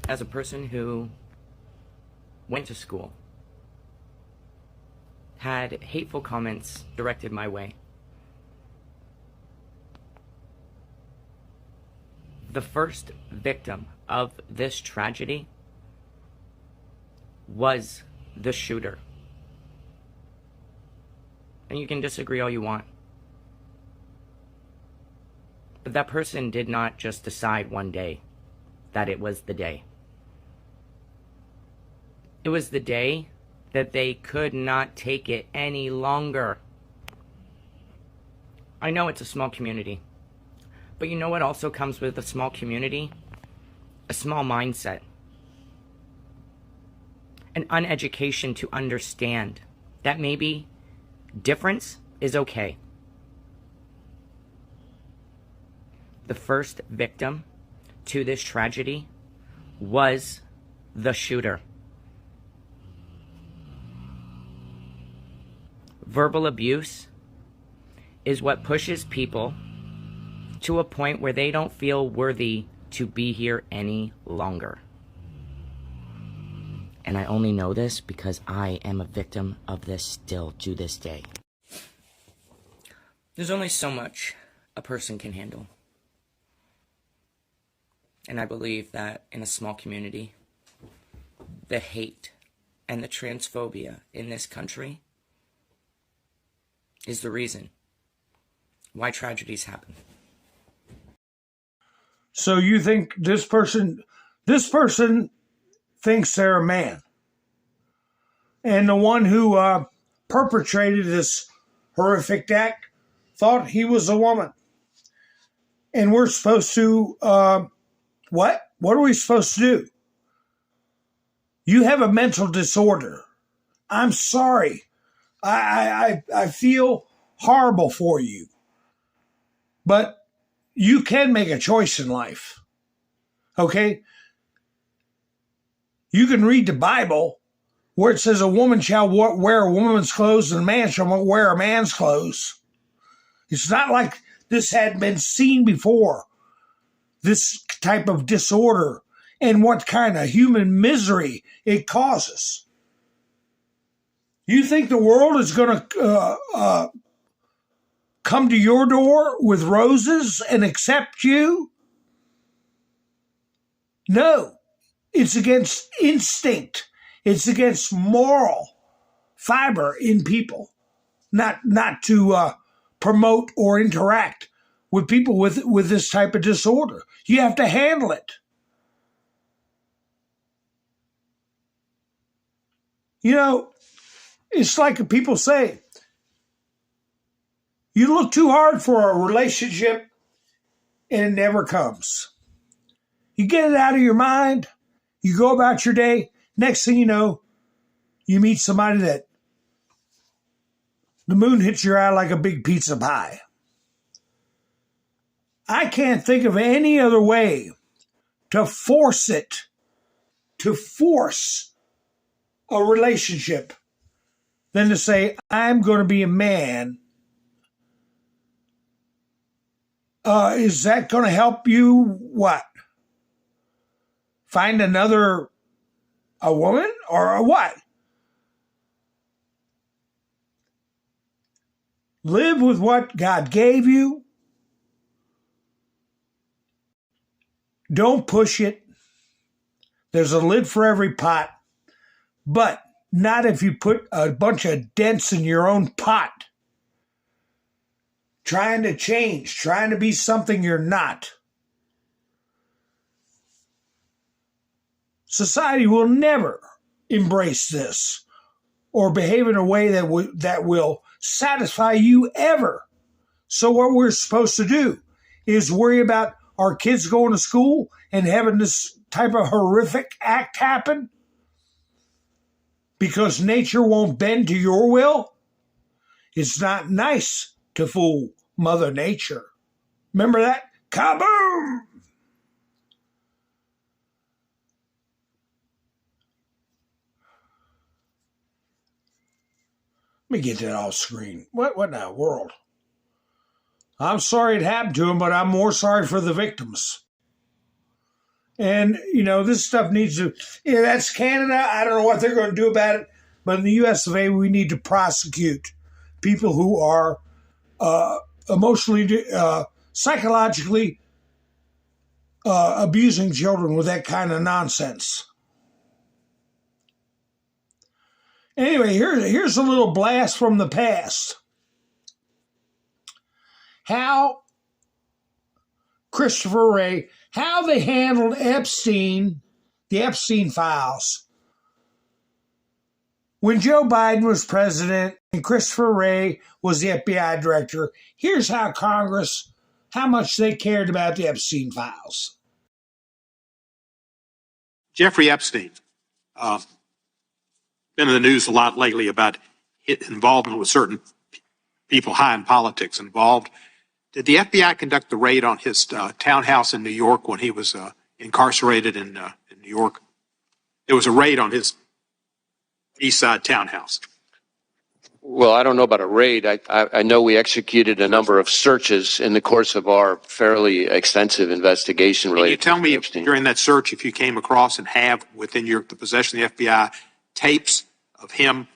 As a person who went to school, had hateful comments directed my way, the first victim of this tragedy was the shooter. And you can disagree all you want. But that person did not just decide one day that it was the day. It was the day that they could not take it any longer. I know it's a small community, but you know what also comes with a small community? A small mindset. An uneducation to understand that maybe difference is okay. The first victim to this tragedy was the shooter. Verbal abuse is what pushes people to a point where they don't feel worthy to be here any longer. And I only know this because I am a victim of this still to this day. There's only so much a person can handle. And I believe that in a small community, the hate and the transphobia in this country is the reason why tragedies happen. So you think this person thinks they're a man. And the one who perpetrated this horrific act thought he was a woman. And we're supposed to, what? What are we supposed to do? You have a mental disorder. I'm sorry. I feel horrible for you. But you can make a choice in life. Okay? You can read the Bible where it says a woman shall wear a woman's clothes and a man shall wear a man's clothes. It's not like this had been seen before, this type of disorder and what kind of human misery it causes. You think the world is going to come to your door with roses and accept you? No. It's against instinct. It's against moral fiber in people, not to promote or interact with people with this type of disorder. You have to handle it. You know, it's like people say, you look too hard for a relationship and it never comes. You get it out of your mind. You go about your day. Next thing you know, you meet somebody that the moon hits your eye like a big pizza pie. I can't think of any other way to force it, to force a relationship than to say, I'm going to be a man. Is that going to help you, what? Find a woman or a what? Live with what God gave you. Don't push it. There's a lid for every pot, but not if you put a bunch of dents in your own pot. Trying to change, trying to be something you're not. Society will never embrace this or behave in a way that will satisfy you ever. So what we're supposed to do is worry about our kids going to school and having this type of horrific act happen because nature won't bend to your will. It's not nice to fool Mother Nature. Remember that? Kaboom! Let me get that off screen. What in the world? I'm sorry it happened to him, but I'm more sorry for the victims. And, you know, this stuff needs to... Yeah, that's Canada. I don't know what they're going to do about it. But in the U.S. of A., we need to prosecute people who are emotionally, psychologically abusing children with that kind of nonsense. Anyway, here's a little blast from the past. How Christopher Wray, how they handled Epstein, the Epstein files. When Joe Biden was president and Christopher Wray was the FBI director, here's how Congress, how much they cared about the Epstein files. Jeffrey Epstein, been in the news a lot lately about involvement with certain people high in politics involved. Did the FBI conduct the raid on his townhouse in New York when he was incarcerated in New York? There was a raid on his East Side townhouse. Well, I don't know about a raid. I know we executed a number of searches in the course of our fairly extensive investigation related to Epstein. Can you tell me during that search if you came across and have within the possession of the FBI tapes of him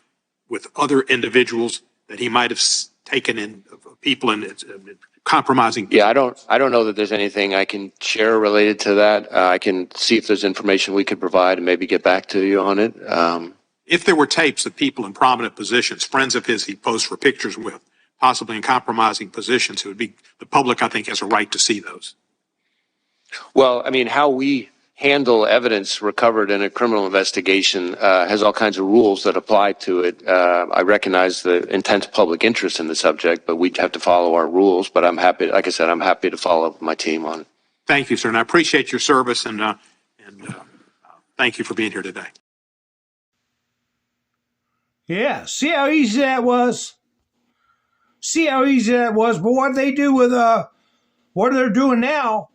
with other individuals that he might have taken in people and compromising people? Yeah, I don't know that there's anything I can share related to that. I can see if there's information we could provide and maybe get back to you on it. If there were tapes of people in prominent positions, friends of his he posed for pictures with, possibly in compromising positions, it would be the public, I think, has a right to see those. Well, I mean, how we handle evidence recovered in a criminal investigation has all kinds of rules that apply to it. I recognize the intense public interest in the subject, but we have to follow our rules. But I'm happy, like I said, I'm happy to follow up with my team on it. Thank you, sir, and I appreciate your service and thank you for being here today. Yeah, see how easy that was? See how easy that was? But what they do with what they're doing now,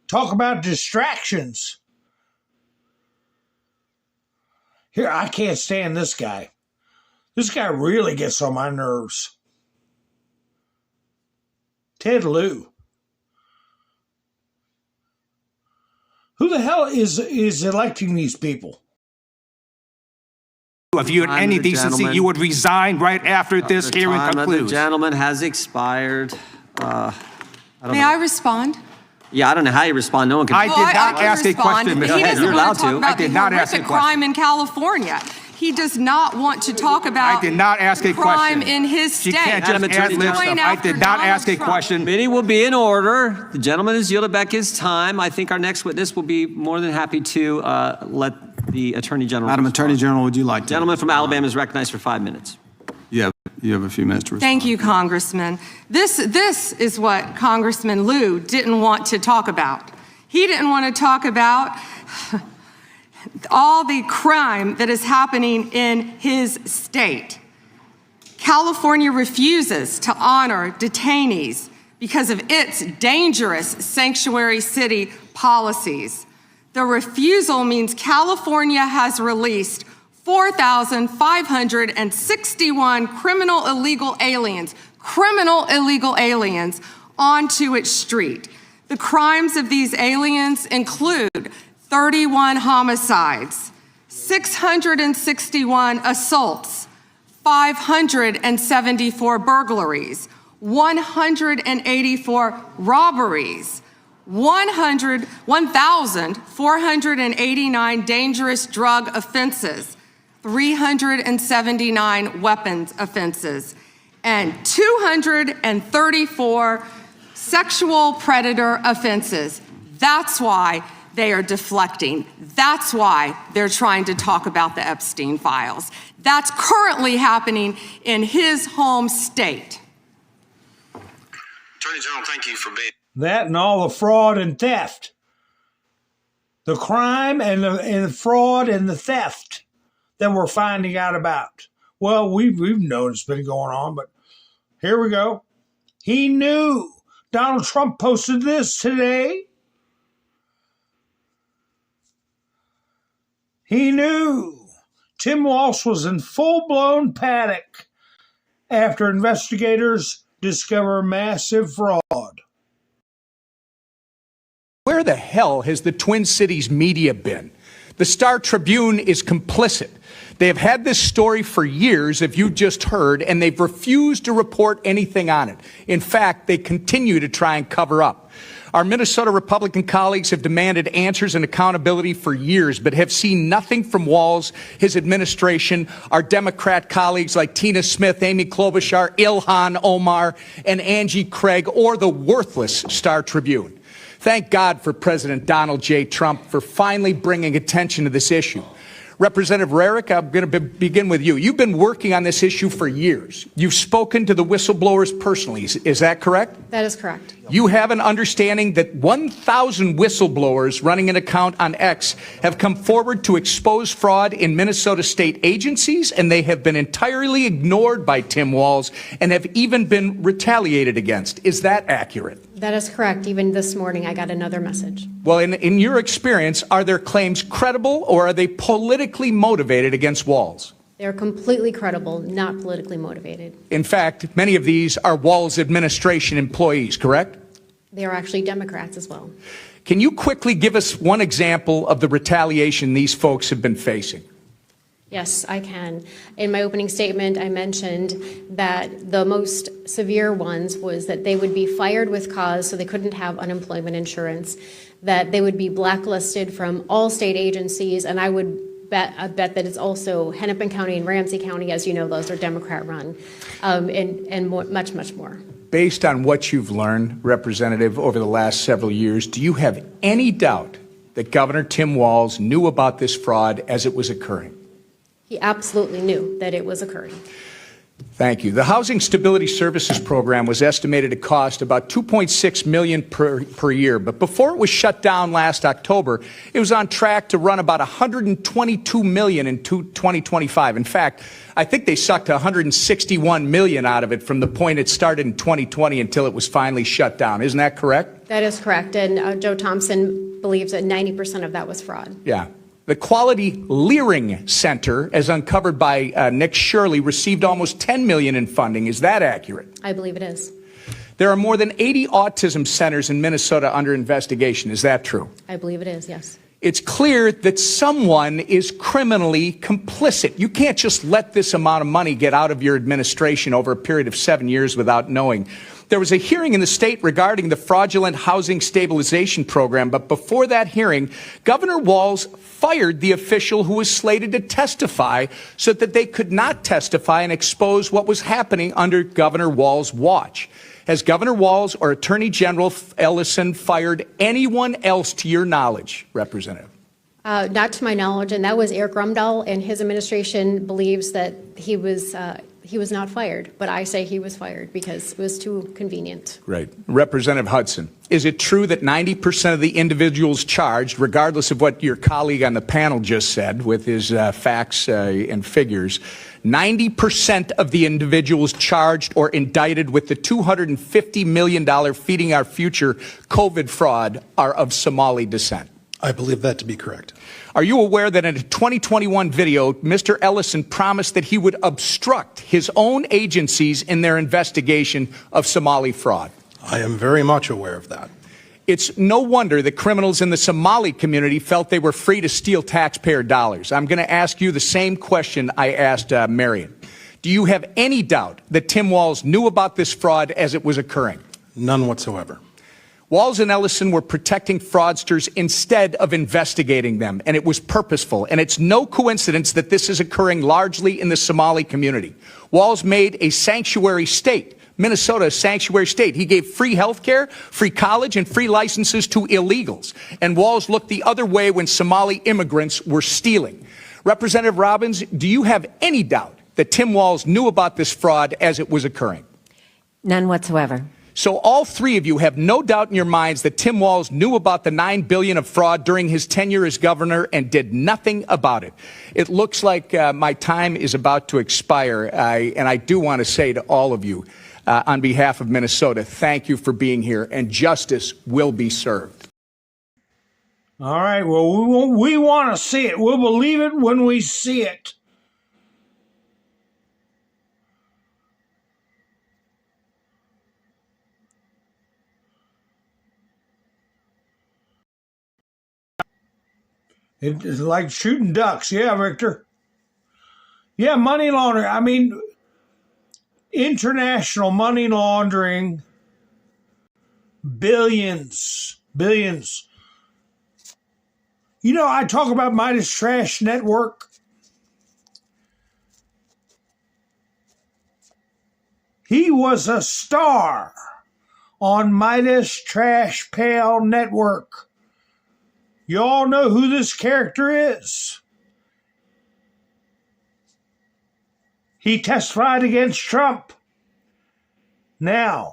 talk about distractions. Here, I can't stand this guy. This guy really gets on my nerves. Ted Lieu. Who the hell is electing these people? If you had any decency, you would resign right after this hearing concludes. The gentleman has expired. May I respond? Yeah, I don't know how you respond. No one can. I did not ask a question. He doesn't want to talk about the horrific crime in California. He does not want to talk about I did not ask a crime question. in his state. You can't just add lip stuff. I did not ask a question. Meeting will be in order. The gentleman has yielded back his time. I think our next witness will be more than happy to let the Attorney General Madam respond. Attorney General, would you like to? Gentleman from Alabama is recognized for 5 minutes. Yeah, you have a few minutes to respond. Thank you, Congressman. This is what Congressman Lieu didn't want to talk about. He didn't want to talk about all the crime that is happening in his state. California refuses to honor detainees because of its dangerous sanctuary city policies. The refusal means California has released 4,561 criminal illegal aliens onto its street. The crimes of these aliens include 31 homicides, 661 assaults, 574 burglaries, 184 robberies, 1,489 dangerous drug offenses, 379 weapons offenses, and 234 sexual predator offenses. That's why they are deflecting. That's why they're trying to talk about the Epstein files. That's currently happening in his home state. Attorney General, thank you for being. That and all the fraud and theft. The crime and the fraud and the theft that we're finding out about. Well, we've known it's been going on, but here we go. He knew. Donald Trump posted this today. He knew Tim Walsh was in full-blown panic after investigators discover massive fraud. Where the hell has the Twin Cities media been? The Star Tribune is complicit. They have had this story for years, if you just heard, and they've refused to report anything on it. In fact, they continue to try and cover up. Our Minnesota Republican colleagues have demanded answers and accountability for years, but have seen nothing from Walz, his administration, our Democrat colleagues like Tina Smith, Amy Klobuchar, Ilhan Omar, and Angie Craig, or the worthless Star Tribune. Thank God for President Donald J. Trump for finally bringing attention to this issue. Representative Rarick, I'm going to begin with you. You've been working on this issue for years. You've spoken to the whistleblowers personally. Is that correct? That is correct. You have an understanding that 1,000 whistleblowers running an account on X have come forward to expose fraud in Minnesota state agencies, and they have been entirely ignored by Tim Walz and have even been retaliated against. Is that accurate? That is correct. Even this morning, I got another message. Well, in your experience, are their claims credible or are they politically motivated against Walz? They're completely credible, not politically motivated. In fact, many of these are Walz administration employees, correct? They are actually Democrats as well. Can you quickly give us one example of the retaliation these folks have been facing? Yes, I can. In my opening statement, I mentioned that the most severe ones was that they would be fired with cause, so they couldn't have unemployment insurance, that they would be blacklisted from all state agencies, and I would bet that it's also Hennepin County and Ramsey County, as you know, those are Democrat-run, and much, much more. Based on what you've learned, Representative, over the last several years, do you have any doubt that Governor Tim Walz knew about this fraud as it was occurring? He absolutely knew that it was occurring. Thank you. The Housing Stability Services Program was estimated to cost about $2.6 million per year, but before it was shut down last October, it was on track to run about $122 million in 2025. In fact, I think they sucked $161 million out of it from the point it started in 2020 until it was finally shut down. Isn't that correct? That is correct, and Joe Thompson believes that 90% of that was fraud. Yeah. The Quality Leering Center, as uncovered by Nick Shirley, received almost $10 million in funding. Is that accurate? I believe it is. There are more than 80 autism centers in Minnesota under investigation. Is that true? I believe it is, yes. It's clear that someone is criminally complicit. You can't just let this amount of money get out of your administration over a period of 7 years without knowing. There was a hearing in the state regarding the fraudulent housing stabilization program, but before that hearing, Governor Walz fired the official who was slated to testify so that they could not testify and expose what was happening under Governor Walz's watch. Has Governor Walz or Attorney General Ellison fired anyone else to your knowledge, Representative? Not to my knowledge, and that was Eric Rumdahl, and his administration believes that he was not fired, but I say he was fired because it was too convenient. Great. Representative Hudson, is it true that 90% of the individuals charged, regardless of what your colleague on the panel just said with his facts and figures, 90% of the individuals charged or indicted with the $250 million Feeding Our Future COVID fraud are of Somali descent? I believe that to be correct. Are you aware that in a 2021 video, Mr. Ellison promised that he would obstruct his own agencies in their investigation of Somali fraud? I am very much aware of that. It's no wonder that criminals in the Somali community felt they were free to steal taxpayer dollars. I'm going to ask you the same question I asked Marion. Do you have any doubt that Tim Walz knew about this fraud as it was occurring? None whatsoever. Walz and Ellison were protecting fraudsters instead of investigating them, and it was purposeful. And it's no coincidence that this is occurring largely in the Somali community. Walz made a sanctuary state, Minnesota, a sanctuary state. He gave free health care, free college, and free licenses to illegals. And Walz looked the other way when Somali immigrants were stealing. Representative Robbins, do you have any doubt that Tim Walz knew about this fraud as it was occurring? None whatsoever. So all three of you have no doubt in your minds that Tim Walz knew about the $9 billion of fraud during his tenure as governor and did nothing about it. It looks like my time is about to expire, and I do want to say to all of you, on behalf of Minnesota, thank you for being here, and justice will be served. All right, well, we want to see it. We'll believe it when we see it. It's like shooting ducks. Yeah, Victor. Yeah, money laundering. I mean, international money laundering, billions. You know, I talk about Midas Trash Network. He was a star on Midas Trash Pail Network. You all know who this character is. He testified against Trump. Now,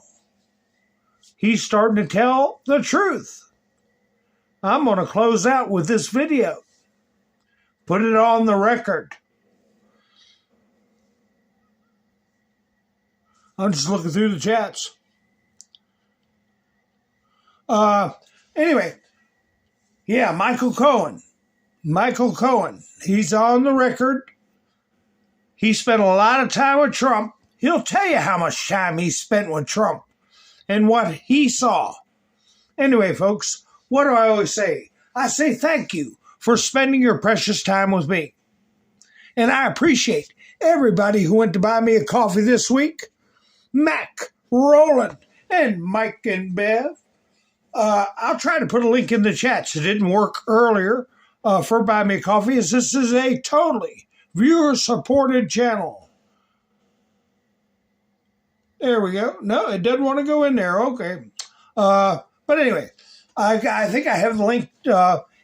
he's starting to tell the truth. I'm going to close out with this video. Put it on the record. I'm just looking through the chats. Anyway. Yeah, Michael Cohen. He's on the record. He spent a lot of time with Trump. He'll tell you how much time he spent with Trump and what he saw. Anyway, folks, what do I always say? I say thank you for spending your precious time with me. And I appreciate everybody who went to buy me a coffee this week. Mac, Roland, and Mike and Bev. I'll try to put a link in the chats. It didn't work earlier for Buy Me a Coffee, as this is a totally viewer-supported channel. There we go. No, it doesn't want to go in there. Okay. But anyway, I think I have the link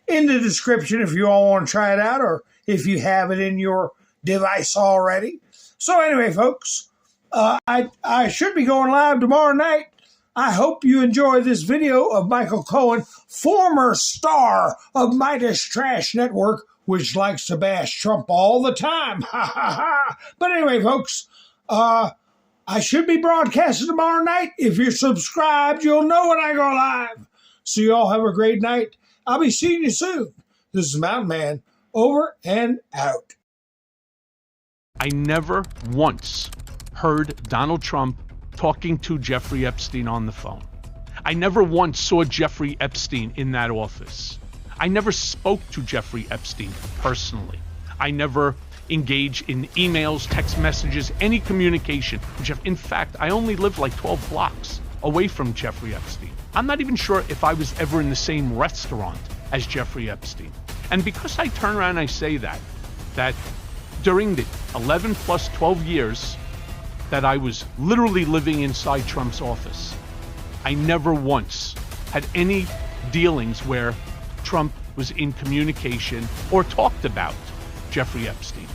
in the description if you all want to try it out or if you have it in your device already. So anyway, folks, I should be going live tomorrow night. I hope you enjoy this video of Michael Cohen, former star of Midas Trash Network, which likes to bash Trump all the time. But anyway, folks, I should be broadcasting tomorrow night. If you're subscribed, you'll know when I go live. So you all have a great night. I'll be seeing you soon. This is Mountain Man, over and out. I never once heard Donald Trump talking to Jeffrey Epstein on the phone. I never once saw Jeffrey Epstein in that office. I never spoke to Jeffrey Epstein personally. I never engaged in emails, text messages, any communication. In fact, I only live like 12 blocks away from Jeffrey Epstein. I'm not even sure if I was ever in the same restaurant as Jeffrey Epstein. And because I turn around and I say that during the 11 plus 12 years that I was literally living inside Trump's office, I never once had any dealings where Trump was in communication or talked about Jeffrey Epstein.